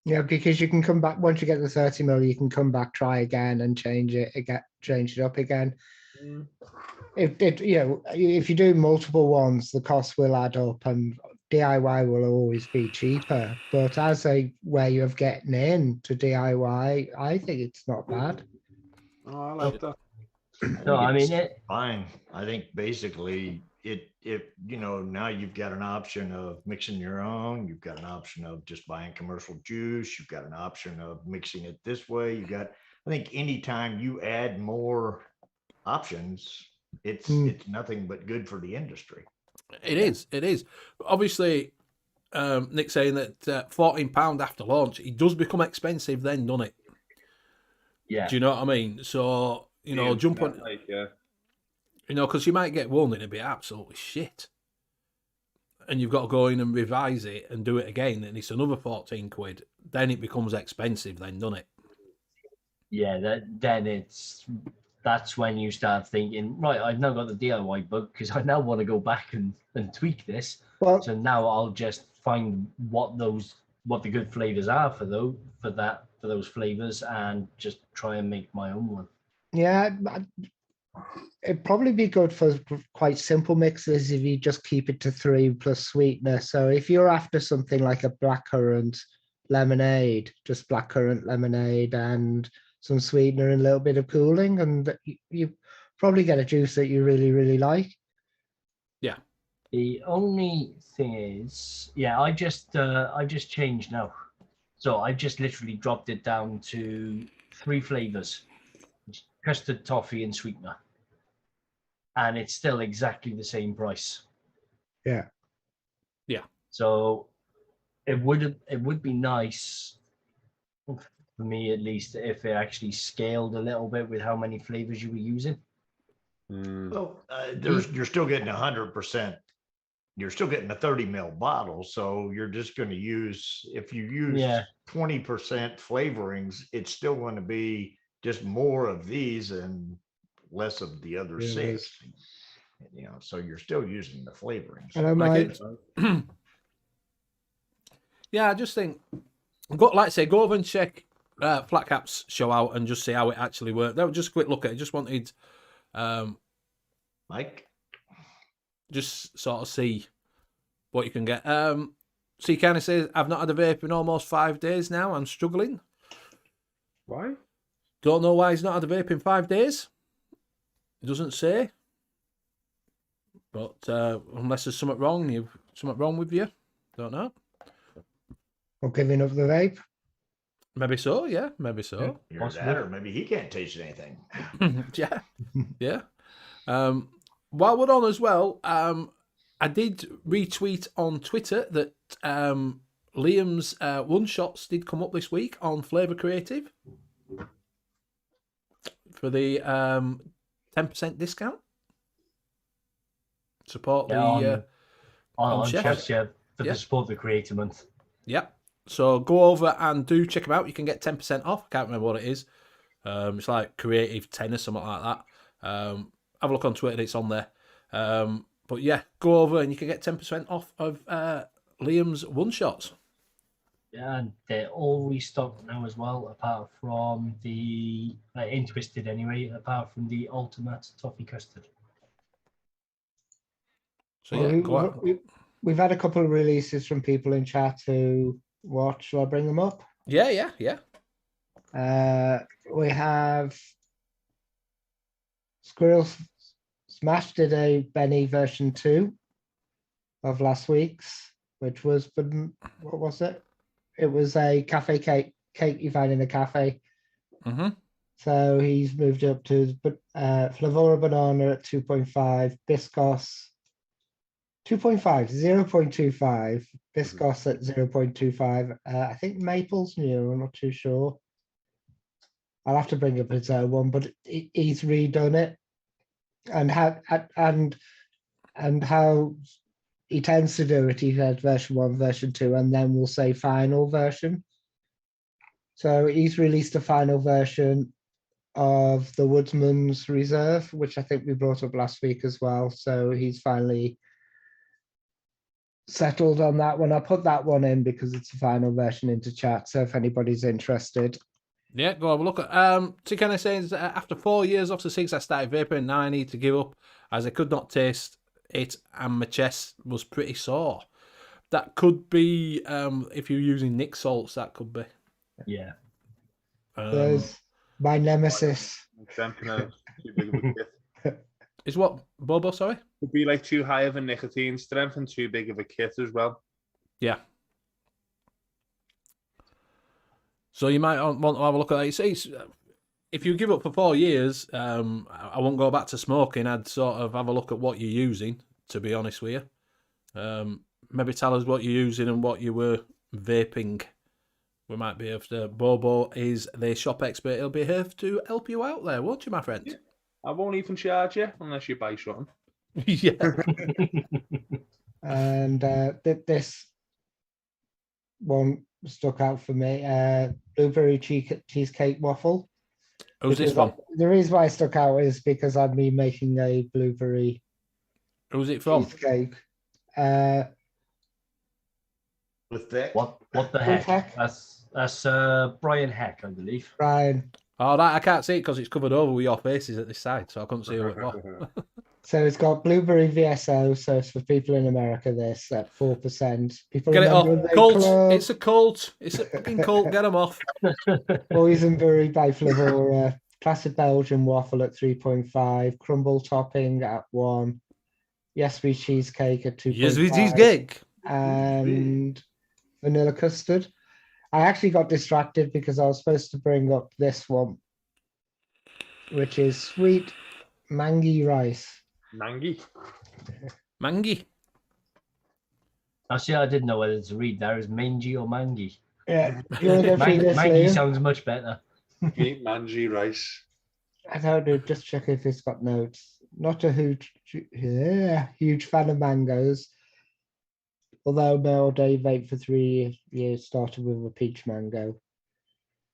Yeah, because you can come back once you get the 30 ml, you can come back, try again, and change it up again. If you do multiple ones, the cost will add up, and DIY will always be cheaper. But as a way of getting in to DIY, I think it's not bad. Oh, I like that. No, I mean it's fine. I think basically, now you've got an option of mixing your own. You've got an option of just buying commercial juice. You've got an option of mixing it this way. I think anytime you add more options, it's nothing but good for the industry. It is. Obviously, Nick's saying that £14 after launch, it does become expensive then, doesn't it? Yeah. Do you know what I mean? So, jump on, because you might get one and it'd be absolutely shit. And you've got to go in and revise it and do it again, and it's another 14 quid. Then it becomes expensive then, doesn't it? Yeah, that's when you start thinking, right, I've now got the DIY bug because I now want to go back and tweak this. Well, So now I'll just find what the good flavors are for those flavors and just try and make my own one. yeah, it'd probably be good for quite simple mixes if you just keep it to 3 plus sweetener. So if you're after something like a blackcurrant lemonade, just blackcurrant lemonade and some sweetener and a little bit of cooling, and you probably get a juice that you really, really like. Yeah. The only thing is, I just changed now. So I just literally dropped it down to 3 flavors: custard, toffee, and sweetener. And it's still exactly the same price. Yeah. Yeah. So it would be nice, for me at least, if it actually scaled a little bit with how many flavors you were using. Well, you're still getting 100%. You're still getting a 30 ml bottle. So you're just going to if you use 20% flavorings, it's still going to be just more of these and less of the other 6. So you're still using the flavorings. And I might, I just think, go over and check Flat Cap's show out and just see how it actually worked. That was just a quick look at it. Just wanted, Mike, just sort of see what you can get. So he kind of says, I've not had a vape in almost 5 days now. I'm struggling. Why? Don't know why he's not had a vape in 5 days. It doesn't say. But unless there's something wrong with you, don't know. or giving up the vape. Maybe so, yeah, maybe so. Either that, or maybe he can't taste anything. yeah. While we're on as well, I did retweet on Twitter that Liam's one-shots did come up this week on Flavour Creative for the 10% discount. Support on Chef. The Support the Creator Month. Yeah. So go over and do check them out. You can get 10% off. I can't remember what it is. It's like Creative 10 or something like that. Have a look on Twitter. It's on there. But yeah, go over and you can get 10% off of Liam's one-shots. Yeah, and they're all restocked now as well, apart from the, in Twisted anyway, apart from the Ultimate Toffee Custard. So yeah, we've had a couple of releases from people in chat who watch. Shall I bring them up? Yeah. We have Squirrel Smash did a Benny version 2 of last week's, which was, what was it? It was a cafe cake you find in a cafe. Mm-hmm. So he's moved up to Flavora Banana at 2.5, Biscos 2.5, 0.25, Biscos at 0.25. I think Maple's new, I'm not too sure. I'll have to bring up his own one, but he's redone it. And how he tends to do it, he has version 1, version 2, and then we'll say final version. So he's released a final version of the Woodsman's Reserve, which I think we brought up last week as well. So he's finally settled on that one. I put that one in because it's a final version into chat. So if anybody's interested. Yeah, go have a look at. Tikana says, after 4 years off the cigs, I started vaping. Now I need to give up as I could not taste it and my chest was pretty sore. That could be, if you're using Nick salts, that could be. Yeah. There's my nemesis. Is what, Bobo, sorry? Would be like too high of a nicotine strength and too big of a kit as well. Yeah. So you might want to have a look at that. If you give up for 4 years, I won't go back to smoking. I'd sort of have a look at what you're using, to be honest with you. Maybe tell us what you're using and what you were vaping. We might be able to. Bobo is the shop expert. He'll be here to help you out there, won't you, my friend? Yeah. I won't even charge you unless you buy something. Yeah. And this one stuck out for me. Blueberry cheesecake waffle. Who's this Because from? The reason why it stuck out is because I've been making a blueberry Who's it from? cheesecake. With that, What the With heck? Heck? That's Brian Heck, I believe. Brian. Oh, that I can't see it because it's covered over with your faces at this side, so I couldn't see who it was. So it's got blueberry VSO. So it's for people in America. This at 4%. People Get it off. remember the Cult. club, It's a cult. It's a fucking cult. Get them off. Boysenberry by Flavora. Classic Belgian waffle at 3.5. Crumble topping at 1. Yes, we cheesecake at 2.5. Yes, with cheesecake. And vanilla custard. I actually got distracted because I was supposed to bring up this one, which is sweet mangy rice. Mangy. Mangy. Actually, I didn't know whether to read there as mangy or mangy. Yeah, you want to go through this, Mangy Liam? sounds much better. Sweet mangy rice. I don't know. Just check if it's got notes. Not a huge fan of mangoes. Although Mel Day vape for 3 years started with a peach mango.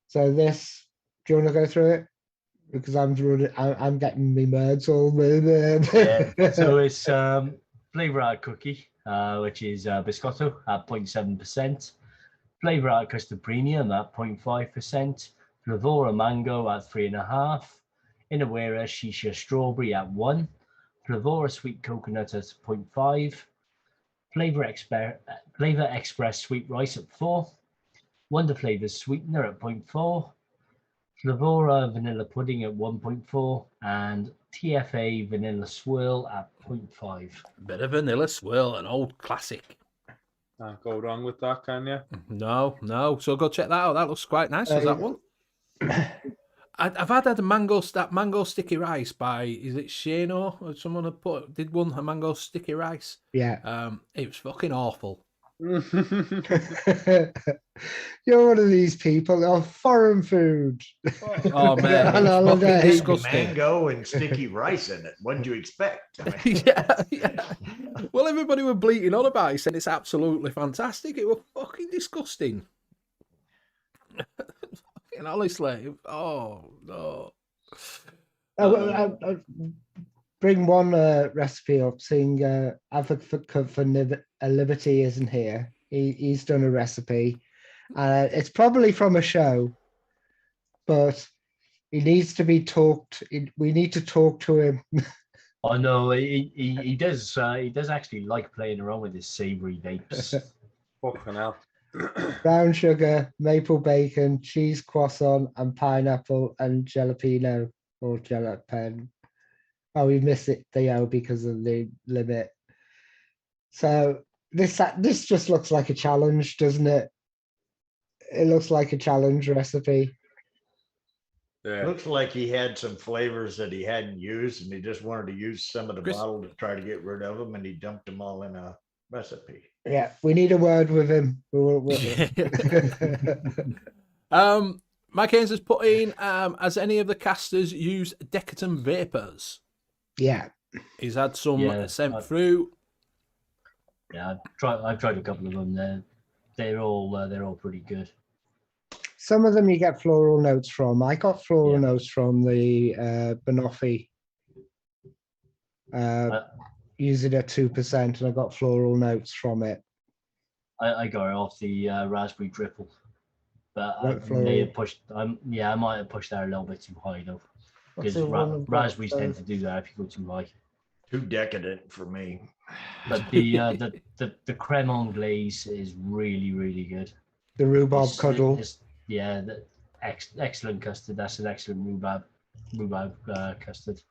So this, do you want to go through it? Because I'm getting me words all moving. Yeah. So it's flavor art cookie, which is biscotto at 0.7%. Flavor art custard premium at 0.5%. Flavora mango at 3.5%. Inawera shisha strawberry at 1%. Flavora sweet coconut at 0.5%. Flavor Express sweet rice at 4%. Wonder Flavors sweetener at 0.4%. Flavora vanilla pudding at 1.4%. And TFA vanilla swirl at 0.5%. Bit of vanilla swirl, an old classic. Can't go wrong with that, can you? No. So go check that out. That looks quite nice. Was that one? I've had that mango sticky rice by, is it Shano or someone did one, a mango sticky rice? Yeah. It was fucking awful. You're one of these people. Oh, foreign food. Oh man, On it's holiday. fucking disgusting. mango and sticky rice in it. What did you expect? I mean, yeah. Well, everybody were bleating on about it, saying it's absolutely fantastic. It was fucking disgusting. Fucking honestly, oh no. I'll bring one recipe up. Seeing Advocate for Liberty isn't here. He's done a recipe. It's probably from a show, but he needs to be talked. We need to talk to him. Oh no, he does. He does actually like playing around with his savory vapes. Fucking hell. Brown sugar, maple bacon, cheese croissant, and pineapple and jalapeno or jalapeno. Oh, we missed it the O because of the limit. So this just looks like a challenge, doesn't it? It looks like a challenge recipe. Yeah. looks like he had some flavors that he hadn't used, and he just wanted to use some of the Chris- bottle to try to get rid of them, and he dumped them all in a recipe. Yeah, we need a word with him. Mike Haynes has put in, as any of the casters use Decadent Vapors? Yeah. He's had some Yeah, sent through. Yeah, I've tried a couple of them. They're all pretty good. Some of them you get floral notes from. I got floral notes from the Banoffee. Using at 2%, and I got floral notes from it. I got it off the raspberry triple, but I Right, may have floral. pushed. I might have pushed that a little bit too high though, What's because the one I've got? raspberries tend to do that if you go too high. Too decadent for me. But the creme anglaise is really, really good. The rhubarb It's- cuddle. Excellent custard. That's an excellent rhubarb custard.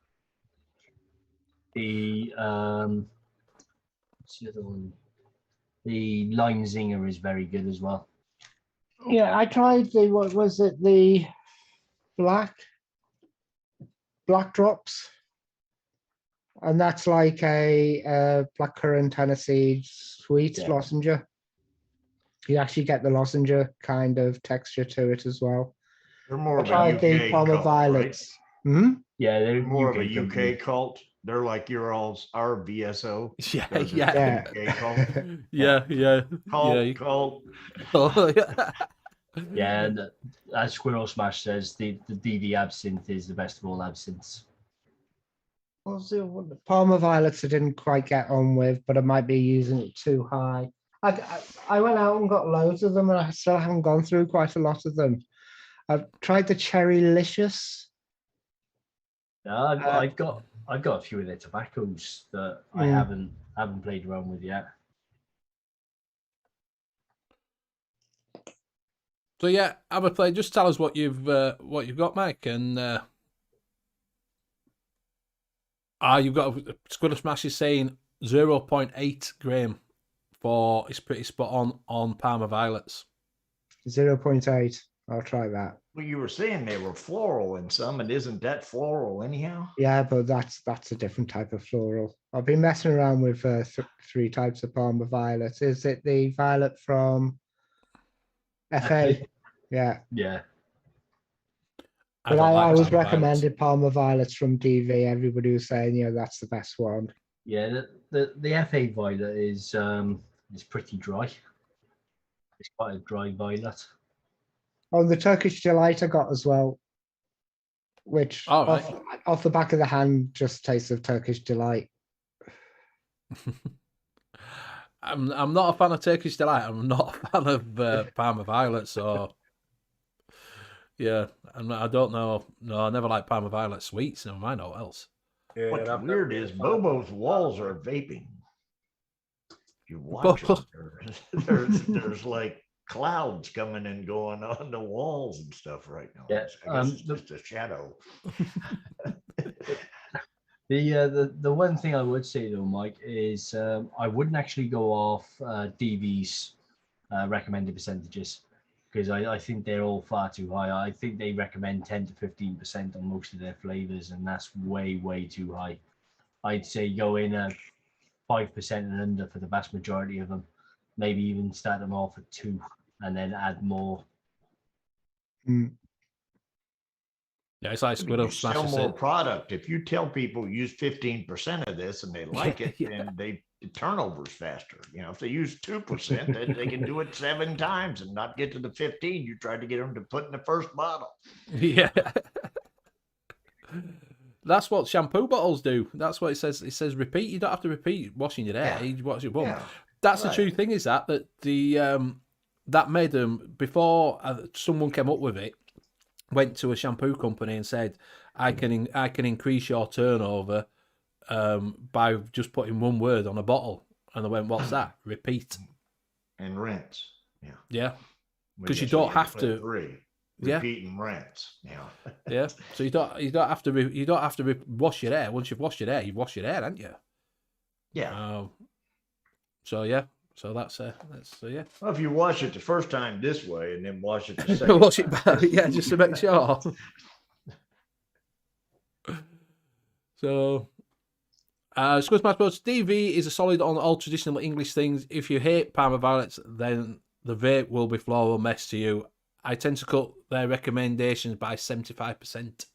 The what's the other one? The Lime Zinger is very good as well. Yeah, I tried the, what was it, the black drops, and that's like a blackcurrant Tennessee sweet Yeah. lozenger. You actually get the lozenger kind of texture to it as well. They're more I of a tried the UK Palmer cult, right? Violets. Hmm? Yeah, they're More of a UK UK cult. They're like your all's our VSO. Yeah, They're just yeah, a UK cult. yeah. Cult, cult. Oh, yeah. Yeah, and as Squirrel Smash says, the DD absinthe is the best of all absinthes. What was the one? Palmer Violets I didn't quite get on with, but I might be using it too high. I went out and got loads of them, and I still haven't gone through quite a lot of them. I've tried the Cherry-licious. I've got a few of their tobaccos that I haven't played around with yet. So yeah, have a play. Just tell us what you've got, Mike, and you've got Squirrel Smash is saying 0.8 gram for it's pretty spot on Palmer Violets. 0.8. I'll try that. Well, you were saying they were floral in some, and isn't that floral anyhow? Yeah, but that's a different type of floral. I've been messing around with 3 types of Palmer Violets. Is it the violet from FA? Yeah. Yeah. But don't I like was Palmer recommended Palmer Violets from DV. Everybody was saying, that's the best one. Yeah, the FA violet is pretty dry. It's quite a dry violet. Oh, the Turkish Delight I got as well, which All right. off the back of the hand just tastes of Turkish Delight. I'm not a fan of Turkish Delight. I'm not a fan of Palmer Violet. So yeah, I don't know. No, I never liked Palmer Violet sweets. Never mind what else. Yeah, What's I've weird never is been a fan. Bobo's walls are vaping. If you watch Bobo. it, there's like clouds coming and going on the walls and stuff right now. Yeah, I guess it's just a shadow. The one thing I would say though, Mike, is I wouldn't actually go off DV's recommended percentages, because I think they're all far too high. I think they recommend 10 to 15% on most of their flavors, and that's way too high. I'd say go in at 5% and under for the vast majority of them. Maybe even start them off at 2 and then add more. Yeah, it's like Squirrel You sell Smash. more product. If you tell people use 15% of this and they like it, then the turnover's faster. If they use 2%, then they can do it 7 times and not get to the 15 you tried to get them to put in the first bottle. Yeah. That's what shampoo bottles do. That's what it says. It says repeat. You don't have to repeat washing your hair. You wash it once. Yeah. That's Right. the true thing. Is that the that made them before someone came up with it. Went to a shampoo company and said, "I can increase your turnover by just putting one word on a bottle." And they went, "What's that?" Repeat And rinse. Yeah. Yeah, because you So don't have to. 3. Yeah. Repeat and rinse. Yeah. Yeah. So you don't have to wash your hair. Once you've washed your hair, you've washed your hair, haven't you? Yeah. So yeah. So that's yeah. Well, if you wash it the first time this way and then wash it the second Wash it time. back, yeah, just to make sure. So, Squiz Match Boats DV is a solid on all traditional English things. If you hate Parma Violets, then the vape will be floral mess to you. I tend to cut their recommendations by 75%.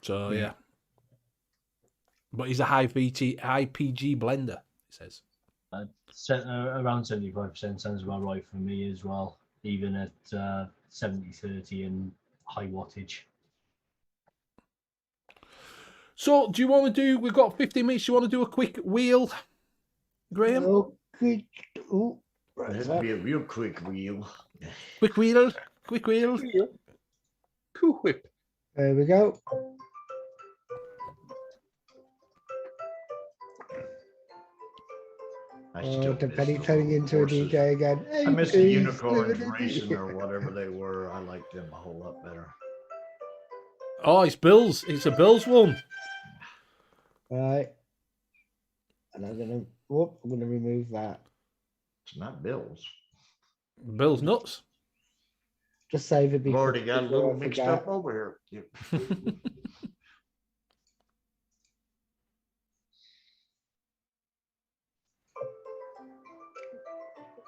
So yeah. But he's a high PG blender, he says. Around 75% sounds about right for me as well, even at 70-30 and high wattage. So, do you want to do? We've got 15 minutes. You want to do a quick wheel, Graham? Okay. That'd be a real quick wheel. Quick wheel. Cool whip. There we go. Penny turning into a DJ again. I miss the unicorns racing or whatever they were. I liked them a whole lot better. Oh, it's Bills. It's a Bills one. Right. And I'm gonna remove that. It's not Bill's. Bill's nuts. Just save it I've before, already got a before little I mixed forget. up over here.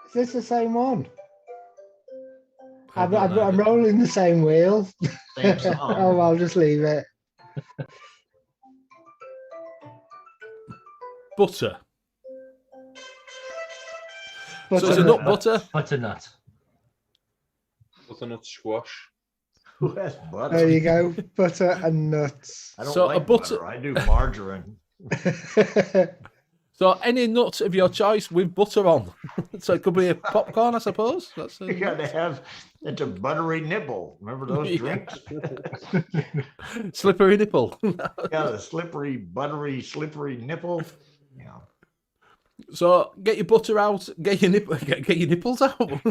Is this the same one? I've I'm got no idea. rolling the same wheel. Same song. Oh, I'll just leave it. Butter. But So it's a nut butter. Butternut. Butternut squash. Who has butter? there you go. Butter and nuts. I don't So a like butter- butter. I do margarine. So any nut of your choice with butter on. So it could be a popcorn, I suppose. That's You got to have, it's a buttery nipple. Remember those Yeah. drinks? slippery nipple. Yeah, the slippery, buttery, slippery nipple. Yeah. So get your butter out. Get your get your nipples out.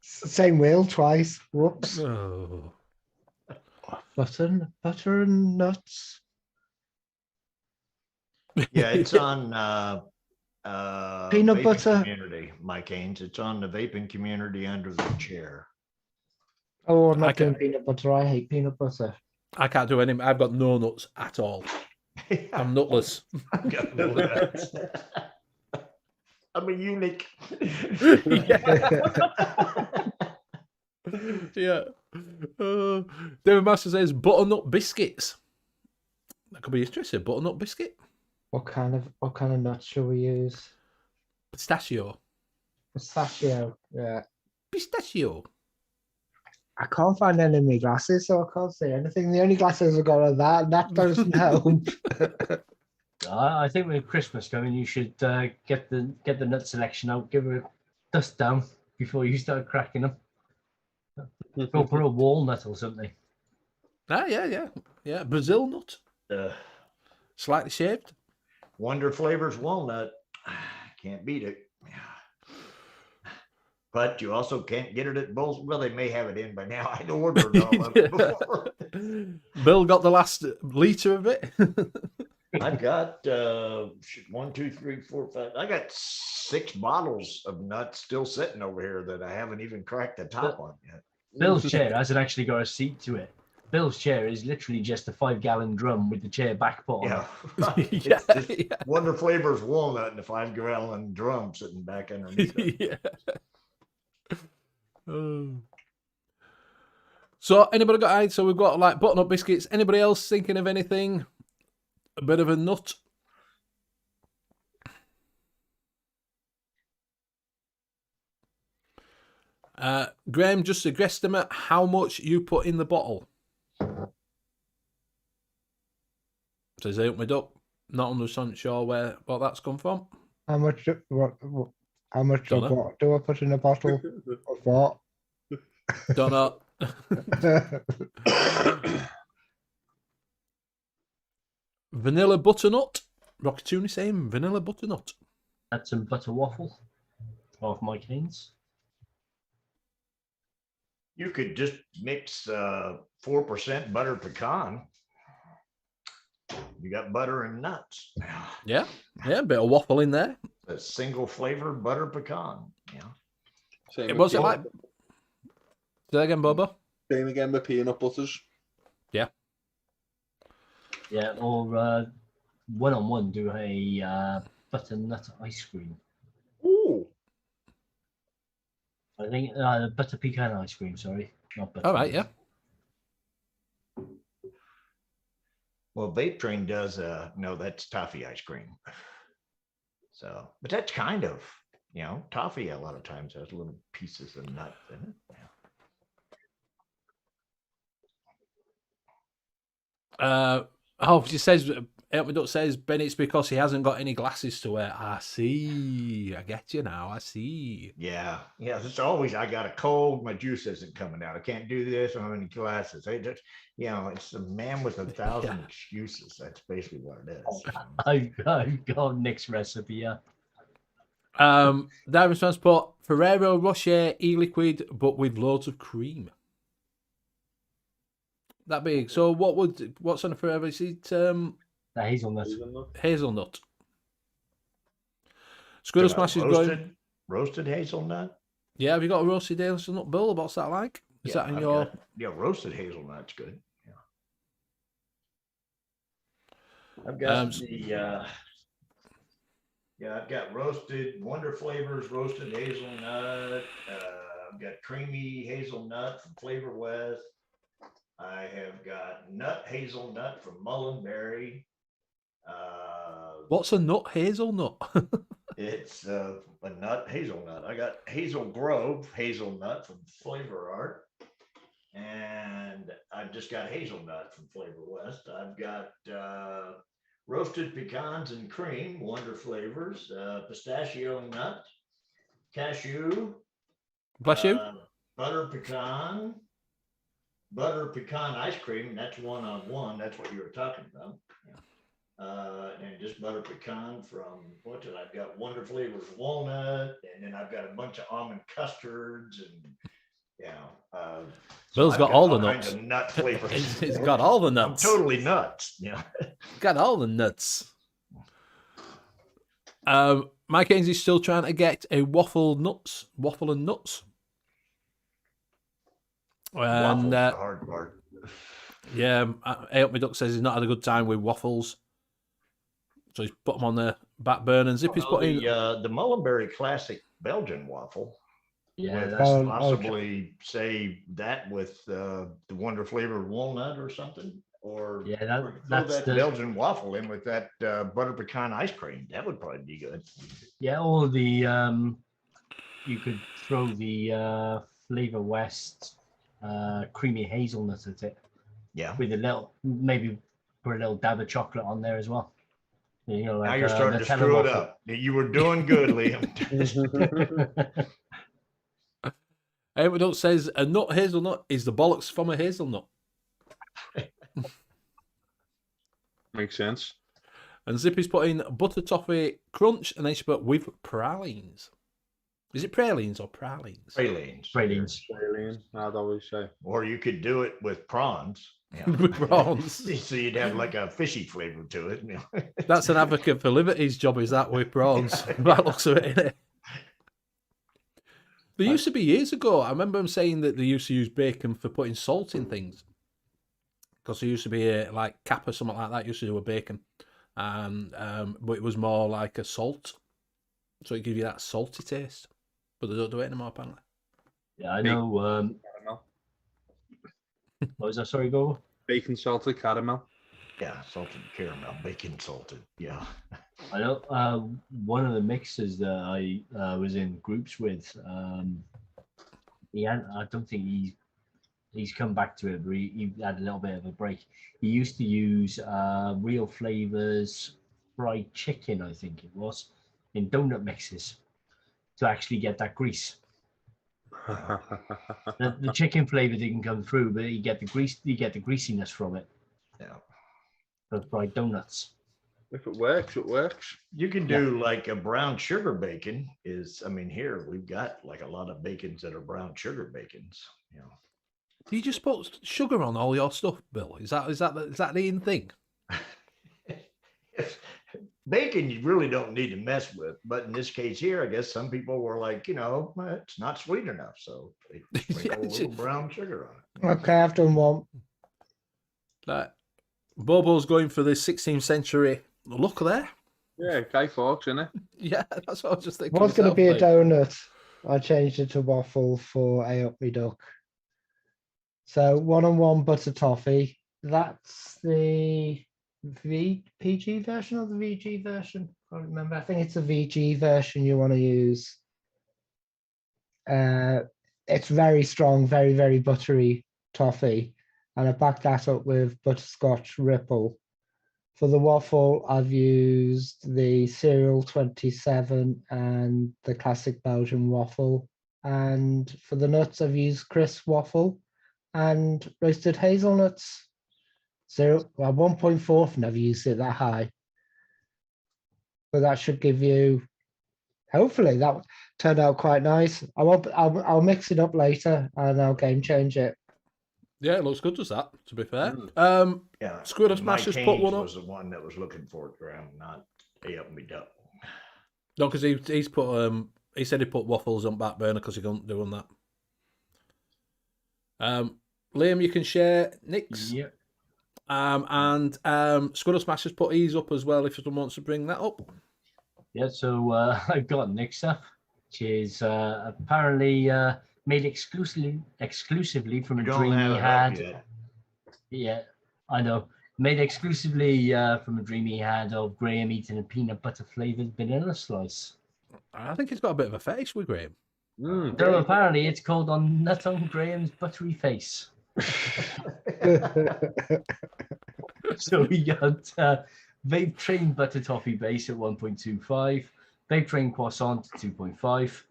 Same wheel twice. Whoops. Oh. Butter and nuts. Yeah, it's on Peanut vaping butter. community, Mike Haynes. It's on the vaping community under the chair. Oh, I'm I not doing can- peanut butter. I hate peanut butter. I can't do any. I've got no nuts at all. I'm nutless. I've got no nuts. I'm a eunuch. Yeah. David Master says butternut biscuits. That could be interesting. Butternut biscuit. What kind of nuts shall we use? Pistachio. Pistachio. Yeah. Pistachio. I can't find any of my glasses, so I can't see anything. The only glasses I've got are that, and that doesn't help. I think with Christmas coming, you should get the nut selection out, give it a dust down before you start cracking them. Go for a walnut or something. Ah, yeah. Brazil nut. Slightly shaped. Wonder Flavors walnut. Can't beat it. But you also can't get it at both. Well, they may have it in by now. I'd ordered all of it before. Bill got the last litre of it. I've got 1, 2, 3, 4, 5. I got 6 bottles of nuts still sitting over here that I haven't even cracked the top on yet. Bill's chair hasn't actually got a seat to it. Bill's chair is literally just a 5-gallon drum with the chair back put on. Yeah, it. Yeah, It's just yeah. Wonder Flavors walnut and a 5-gallon drum sitting back underneath it. Yeah. Oh. So anybody got? So we've got like butternut biscuits. Anybody else thinking of anything? A bit of a nut. Graham, just a guesstimate how much you put in the bottle. Says he opened it up. Not 100% sure what that's come from. How much? How much Don't of know. what do I put in a bottle of what? Don't know. Vanilla butternut. Rockatuni saying vanilla butternut. Had some butter waffle off Mike Haynes. You could just mix 4% butter pecan. You got butter and nuts. Yeah, a bit of waffle in there. A single flavor butter pecan. Yeah. Same It was it with- like. Say that again, Bubba. Same again with peanut butters. Yeah, or one-on-one do a butternut ice cream. Ooh. I think butter pecan ice cream. Sorry, not butter. All right, yeah. Well, Vape Train does no, that's toffee ice cream. So, but that's kind of, toffee a lot of times has little pieces of nuts in it. Yeah. She says, Elton says, Ben, it's because he hasn't got any glasses to wear. I see. I get you now. I see. Yeah. It's always, I got a cold, my juice isn't coming out. I can't do this. I don't have any glasses. It's a man with 1,000 excuses. That's basically what it is. I've got Nick's recipe. Yeah. Diamond Transport Ferrero Rocher e-liquid, but with loads of cream. that big. So what's on the forever? Is it The hazelnut. hazelnut? Squirrel Smash is going. Roasted hazelnut. Yeah, have you got a roasted hazelnut, Bill? What's that like? Is that in your? Roasted hazelnut's good. Yeah. I've got I've got roasted Wonder Flavors, roasted hazelnut. I've got creamy hazelnut from Flavor West. I have got nut hazelnut from Mullenberry. What's a nut hazelnut? It's a nut hazelnut. I got Hazel Grove hazelnut from Flavor Art. And I've just got hazelnut from Flavor West. I've got roasted pecans and cream, Wonder Flavors, pistachio nut, cashew. Bless you. Butter pecan ice cream. That's 1-on-1. That's what you were talking about. Yeah. And just butter pecan from I've got Wonder Flavors walnut, and then I've got a bunch of almond custards, and Bill's got all the nuts. Nut flavors. He's got all the nuts. I'm totally nuts. Yeah. Got all the nuts. Mike Ainsley's still trying to get a waffle and nuts. And the hard part. Yeah, A.Up Me Duck says he's not had a good time with waffles, so he's put them on the back burner. And Zippy's put in the Mullenberry Classic Belgian waffle. Yeah, With that's possibly say that with the Wonder Flavored walnut or something, or that's that Belgian waffle in with that butter pecan ice cream. That would probably be good. Yeah, or the you could throw the Flavor West creamy hazelnut at it. Yeah, with a little, maybe put a little dab of chocolate on there as well. You know, now you're starting to screw it up. You were doing good, Liam. A.Up says a nut hazelnut is the bollocks from a hazelnut. Makes sense. And Zippy's put in butter toffee crunch, and then she put with pralines. Is it pralines or pralines? Pralines. I'd always say. Or you could do it with prawns. Yeah. With prawns. So you'd have like a fishy flavor to it. That's an advocate for liberty's job, is that, with prawns? That looks of it, innit? There used to be years ago, I remember them saying that they used to use bacon for putting salt in things. Because there used to be like Cap or something like that used to do a bacon. But it was more like a salt. So it gives you that salty taste. But they don't do it anymore, apparently. Yeah, I know. What was that? Sorry, go. Bacon salted caramel. Yeah, salted caramel, bacon salted. Yeah. I know one of the mixers that I was in groups with, I don't think he's come back to it, but he had a little bit of a break. He used to use Real Flavors fried chicken, I think it was, in donut mixes to actually get that grease. The chicken flavor didn't come through, but you get the greasiness from it. Yeah. For fried donuts. If it works, it works. You can do like a brown sugar bacon here we've got like a lot of bacons that are brown sugar bacons. You know. Do you just put sugar on all your stuff, Bill? Is that the in thing? Bacon you really don't need to mess with, but in this case here, I guess some people were like, it's not sweet enough, so they sprinkle a little brown sugar on it. Okay, I've done one. Bobo's going for the 16th century look there. Yeah, Guy Fawkes, isn't it? Yeah, that's what I was just thinking. What's going to be a donut? I changed it to waffle for A.Up Me Duck. So 1-on-1 butter toffee. That's the PG version or the VG version? I can't remember. I think it's the VG version you want to use. It's very strong, very, very buttery toffee. And I backed that up with butterscotch ripple. For the waffle, I've used the Cereal 27 and the classic Belgian waffle. And for the nuts, I've used crisp waffle and roasted hazelnuts. 1.4, never used it that high. But that should give you, hopefully that turned out quite nice. I'll mix it up later and I'll game change it. Yeah, it looks good, does that, to be fair. Yeah. Squirrel Mike Smashers put Haynes one up. was the one that was looking for it, Graham, not A.W. Duck. No, because he's put he said he put waffles on back burner because he couldn't do on that. Liam, you can share Nick's. Yep. And Squirrel Smashers put E's up as well if someone wants to bring that up. Yeah, so I've got Nick's stuff, which is apparently made exclusively from a dream he had. Yeah, I know. Made exclusively from a dream he had of Graham eating a peanut butter flavored vanilla slice. I think he's got a bit of a fetish with Graham. So apparently it's called on Nut on Graham's buttery face. So we got Vape Train Butter Toffee Base at 1.25, Vape Train Croissant at 2.5,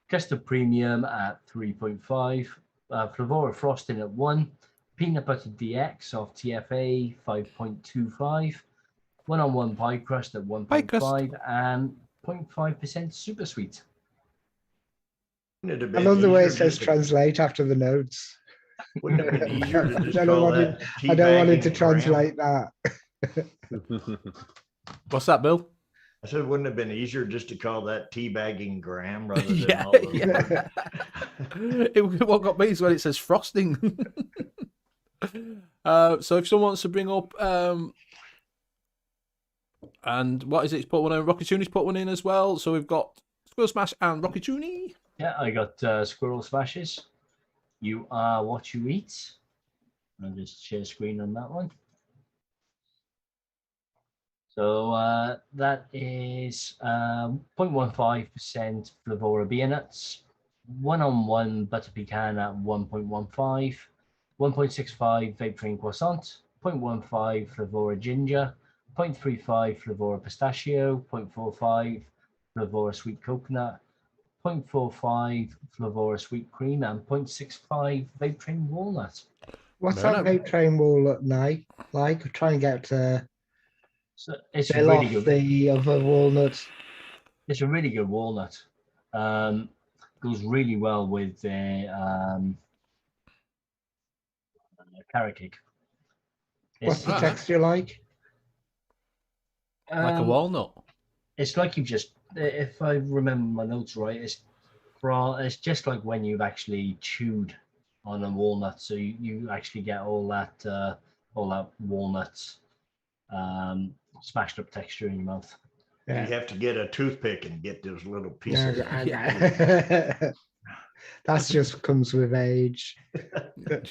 Custard Premium at 3.5, Flavora Frosting at 1, Peanut Butter DX of TFA 5.25, One-on-One Pie Crust at 1.5, and 0.5% Super Sweet. I love the way it says translate after the notes. Wouldn't it have been easier to just I call don't that want it to teabagging translate Graham? that. What's that, Bill? I said, wouldn't it have been easier just to call that teabagging Graham rather than Yeah, all those yeah. words? What got me is when it says frosting. So if someone wants to bring up, and what is it? He's put one in. Rocky Tooney's put one in as well. So we've got Squirrel Smash and Rocky Tooney. Yeah, I got Squirrel Smashes. You are what you eat. I'll just share screen on that one. So that is 0.15% Flavora beer nuts, one-on-one butter pecan at 1.15, 1.65 Vape Train Croissant, 0.15 Flavora ginger, 0.35 Flavora pistachio, 0.45 Flavora sweet coconut, 0.45 Flavora sweet cream, and 0.65 Vape Train walnut. What's No, that no. Vape Train walnut like? Try and get So it's bill really off good. the other walnuts. It's a really good walnut. Goes really well with the carrot cake. What's the Alright. texture like? Like a walnut. It's like you've just, if I remember my notes right, it's just like when you've actually chewed on a walnut, so you actually get all that walnut smashed up texture in your mouth. You have to get a toothpick and get those little pieces. That's just comes with age.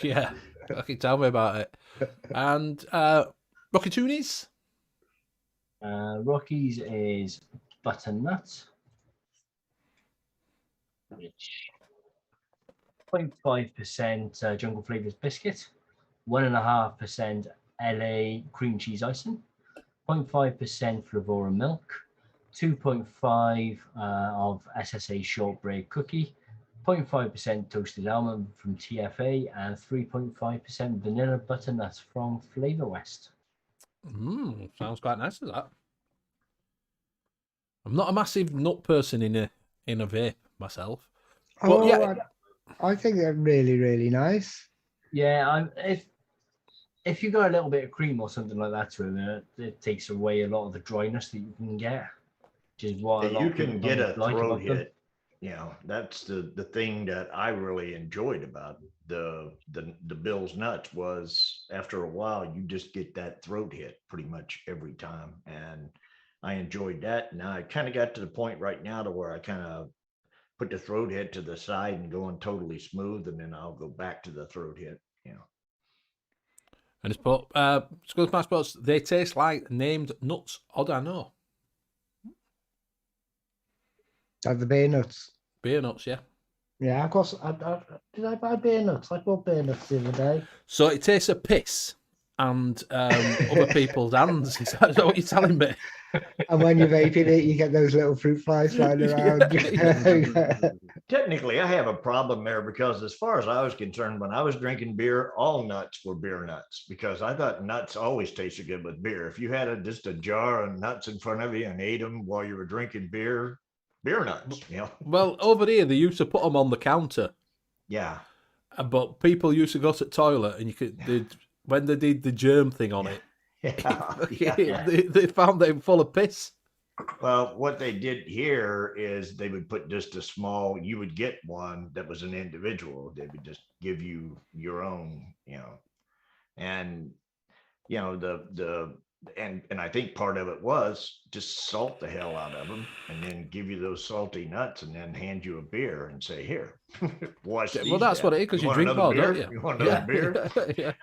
Yeah, okay, tell me about it. And Rocky Toonies. Rocky's is butternut, which 0.5% jungle flavors biscuit, 1.5% LA cream cheese icing, 0.5% Flavora milk, 2.5 of SSA shortbread cookie, 0.5% toasted almond from TFA, and 3.5% vanilla butternut from Flavor West. Sounds quite nice, is that? I'm not a massive nut person in a vape myself. But yeah, I think they're really, really nice. Yeah, if you got a little bit of cream or something like that to it, it takes away a lot of the dryness that you can get, which is what Yeah, a lot you of people can get a don't like throat about them. hit. You know, that's the thing that I really enjoyed about the Bill's nuts was after a while you just get that throat hit pretty much every time, and I enjoyed that. Now I kind of got to the point right now to where I kind of put the throat hit to the side and going totally smooth, and then I'll go back to the throat hit. You know. and it's put Squirrel Smash Spots. They taste like named nuts. Odd, I know. Like the beer nuts. Beer nuts, yeah. Yeah, of course. Did I buy beer nuts? I bought beer nuts the other day. So it tastes of piss and other people's hands. Is that what you're telling me? And when you're vaping it, you get those little fruit flies flying around. Technically, I have a problem there because as far as I was concerned, when I was drinking beer, all nuts were beer nuts because I thought nuts always tasted good with beer. If you had just a jar of nuts in front of you and ate them while you were drinking beer nuts, you know. Well, over here they used to put them on the counter. Yeah. But people used to go to the toilet and when they did the germ thing on it, they found them full of piss. Well, what they did here is they would put just a small, you would get one that was an individual. They would just give you your own, and, and I think part of it was just salt the hell out of them and then give you those salty nuts and then hand you a beer and say, here, wash these Well, that's down. what it is, because you drink another more, beer? don't you? You want another beer? Yeah.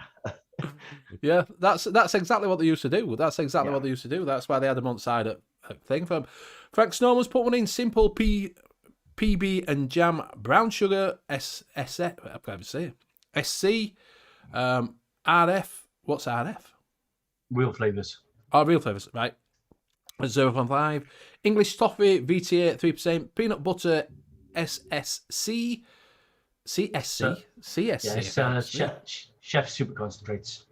Yeah, that's exactly what they used to do. That's exactly what they used to do. That's why they had them on side at thing for them. Frank Snowman's put one in: simple PB and jam, brown sugar, I can't even say it. SC, RF. What's RF? Real flavours. Oh, real flavours, right. 0.5. English toffee, VTA 3%. Peanut butter, SSC. CSC. CSC. Yeah, it's chef super concentrates.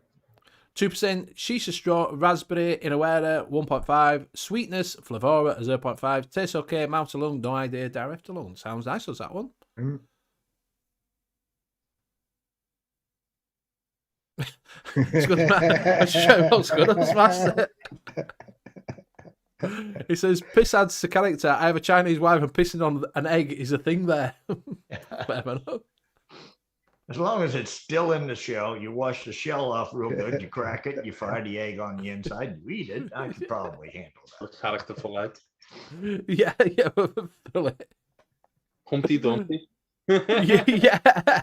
2% shisha straw, raspberry, Inawera, 1.5. Sweetness, Flavora, 0.5. Tastes okay, mouth alone, no idea, direct alone. Sounds nice, does that one? It's good. It's good. I'll smash it. He says, piss adds to character. I have a Chinese wife and pissing on an egg is a thing there. As long as it's still in the shell, you wash the shell off real good, you crack it, you fry the egg on the inside, you eat it, I could probably handle that. Characterful egg. Yeah, fill it. Humpty Dumpty. Yeah.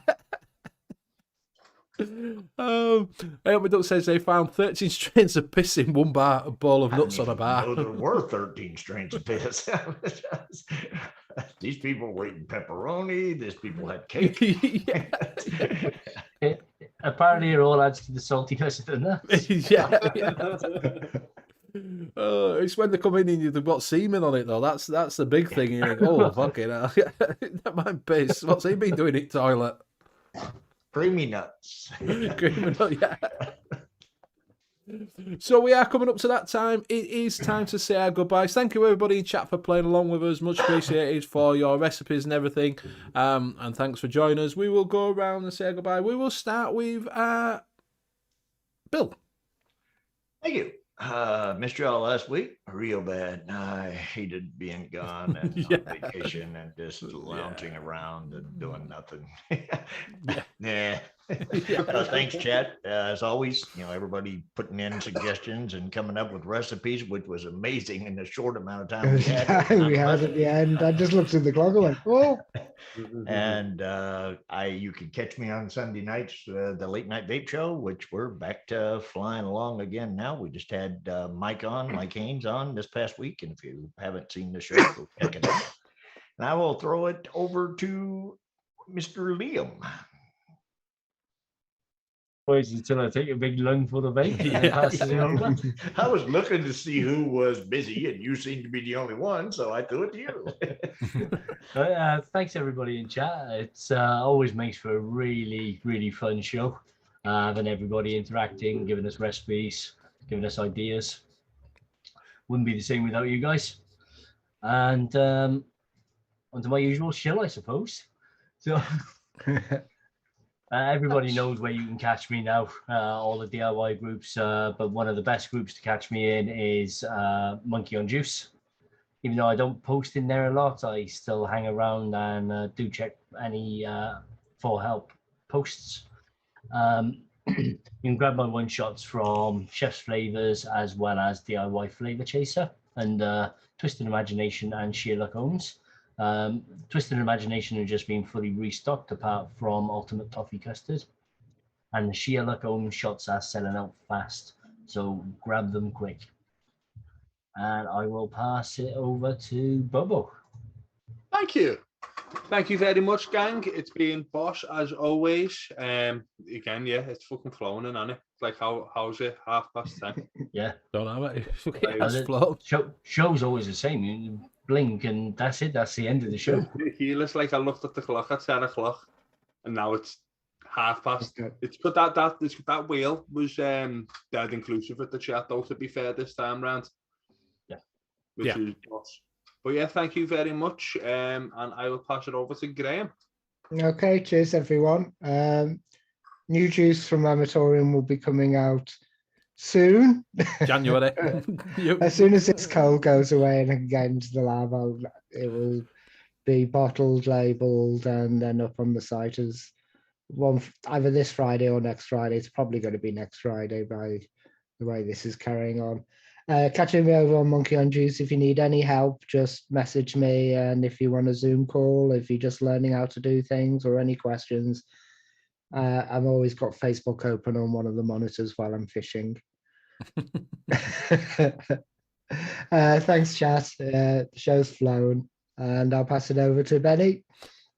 Help Duck says they found 13 strains of piss in one bowl of nuts on a bar. There were 13 strains of piss. These people were eating pepperoni. These people had cake. Apparently, it all adds to the saltiness of the nuts. Yeah. It's when they come in and they've got semen on it, though. That's the big thing. You think, oh, fucking hell. Never mind piss. What's he been doing in toilet? Creamy nuts. Creamy nuts, yeah. So we are coming up to that time. It is time to say our goodbyes. Thank you everybody in chat for playing along with us. Much appreciated for your recipes and everything. And thanks for joining us. We will go around and say our goodbye. We will start with Bill. Thank you. Missed y'all last week real bad. I hated being gone and on vacation and just lounging around and doing nothing. Thanks, chat. As always, everybody putting in suggestions and coming up with recipes, which was amazing in the short amount of time we had at the end. I just looked at the clock and went, "Oh!" And you can catch me on Sunday nights, the late night vape show, which we're back to flying along again now. We just had Mike Haynes on this past week, and if you haven't seen the show, go check it out. And I will throw it over to Mr. Liam. Boys, until I take a big lung for the vape and pass it over. I was looking to see who was busy, and you seem to be the only one, so I threw it to you. Thanks everybody in chat. It's always makes for a really, really fun show. Having everybody interacting, giving us recipes, giving us ideas. Wouldn't be the same without you guys. And onto my usual shill, I suppose. So. Everybody knows where you can catch me now, all the DIY groups, but one of the best groups to catch me in is Monkey on Juice. Even though I don't post in there a lot, I still hang around and do check any for help posts. You can grab my one-shots from Chef's Flavors as well as DIY Flavor Chaser and Twisted Imagination and Sheer Luck Owns. Twisted Imagination have just been fully restocked apart from Ultimate Toffee Custard, and the Sheer Luck Own shots are selling out fast, so grab them quick. And I will pass it over to Bobo. Thank you very much, gang. It's been bosh as always. Again, it's fucking flowing in, isn't it? Like how's it? 10:30. Yeah, don't know it. Show's always the same. You blink and that's it. That's the end of the show. It's like I looked at the clock at 10 o'clock, and now it's 10:30. It's good that wheel was dead inclusive at the chat though. To be fair, this time round. Yeah. Which is boss. But yeah, thank you very much. And I will pass it over to Graham. Okay, cheers everyone. New juice from Amatorium will be coming out soon. January. As soon as this cold goes away and I can get into the lab, it will be bottled, labelled, and then up on the site as one either this Friday or next Friday. It's probably going to be next Friday by the way this is carrying on. Catching me over on Monkey on Juice. If you need any help, just message me. And if you want a Zoom call, if you're just learning how to do things or any questions, I've always got Facebook open on one of the monitors while I'm fishing. Thanks, chat. The show's flown, and I'll pass it over to Benny.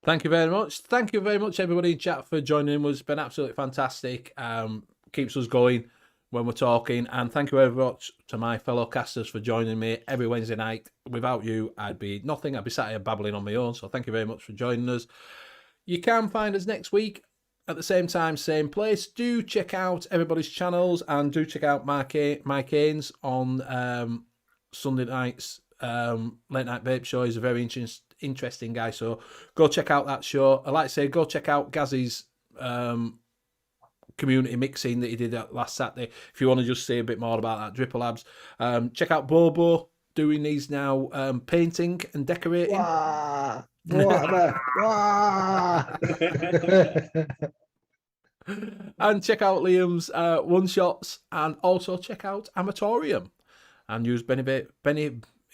Thank you very much. Thank you very much, everybody in chat, for joining us. It's been absolutely fantastic. Keeps us going when we're talking. And thank you very much to my fellow casters for joining me every Wednesday night. Without you, I'd be nothing. I'd be sat here babbling on my own. So thank you very much for joining us. You can find us next week at the same time, same place. Do check out everybody's channels and do check out Mike Haynes on Sunday nights. Late Night Vape Show. He's a very interesting guy, so go check out that show. I like to say go check out Gazzy's community mixing that he did last Saturday if you want to just see a bit more about that. Dripper Labs. Check out Bobo doing these now, painting and decorating. Wah, wah. And check out Liam's one shots, and also check out Amatorium and use Benny 10 for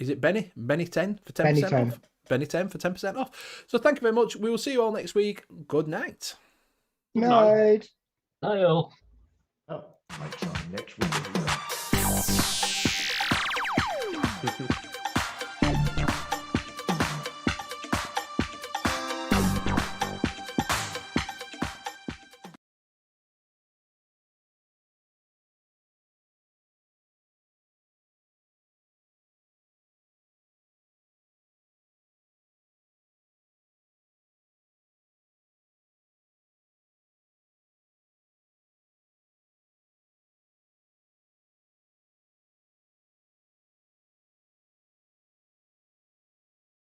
10% off. Benny 10 for 10% off. So thank you very much. We will see you all next week. Good night. Night. Hi all. Oh, Mike's on next week.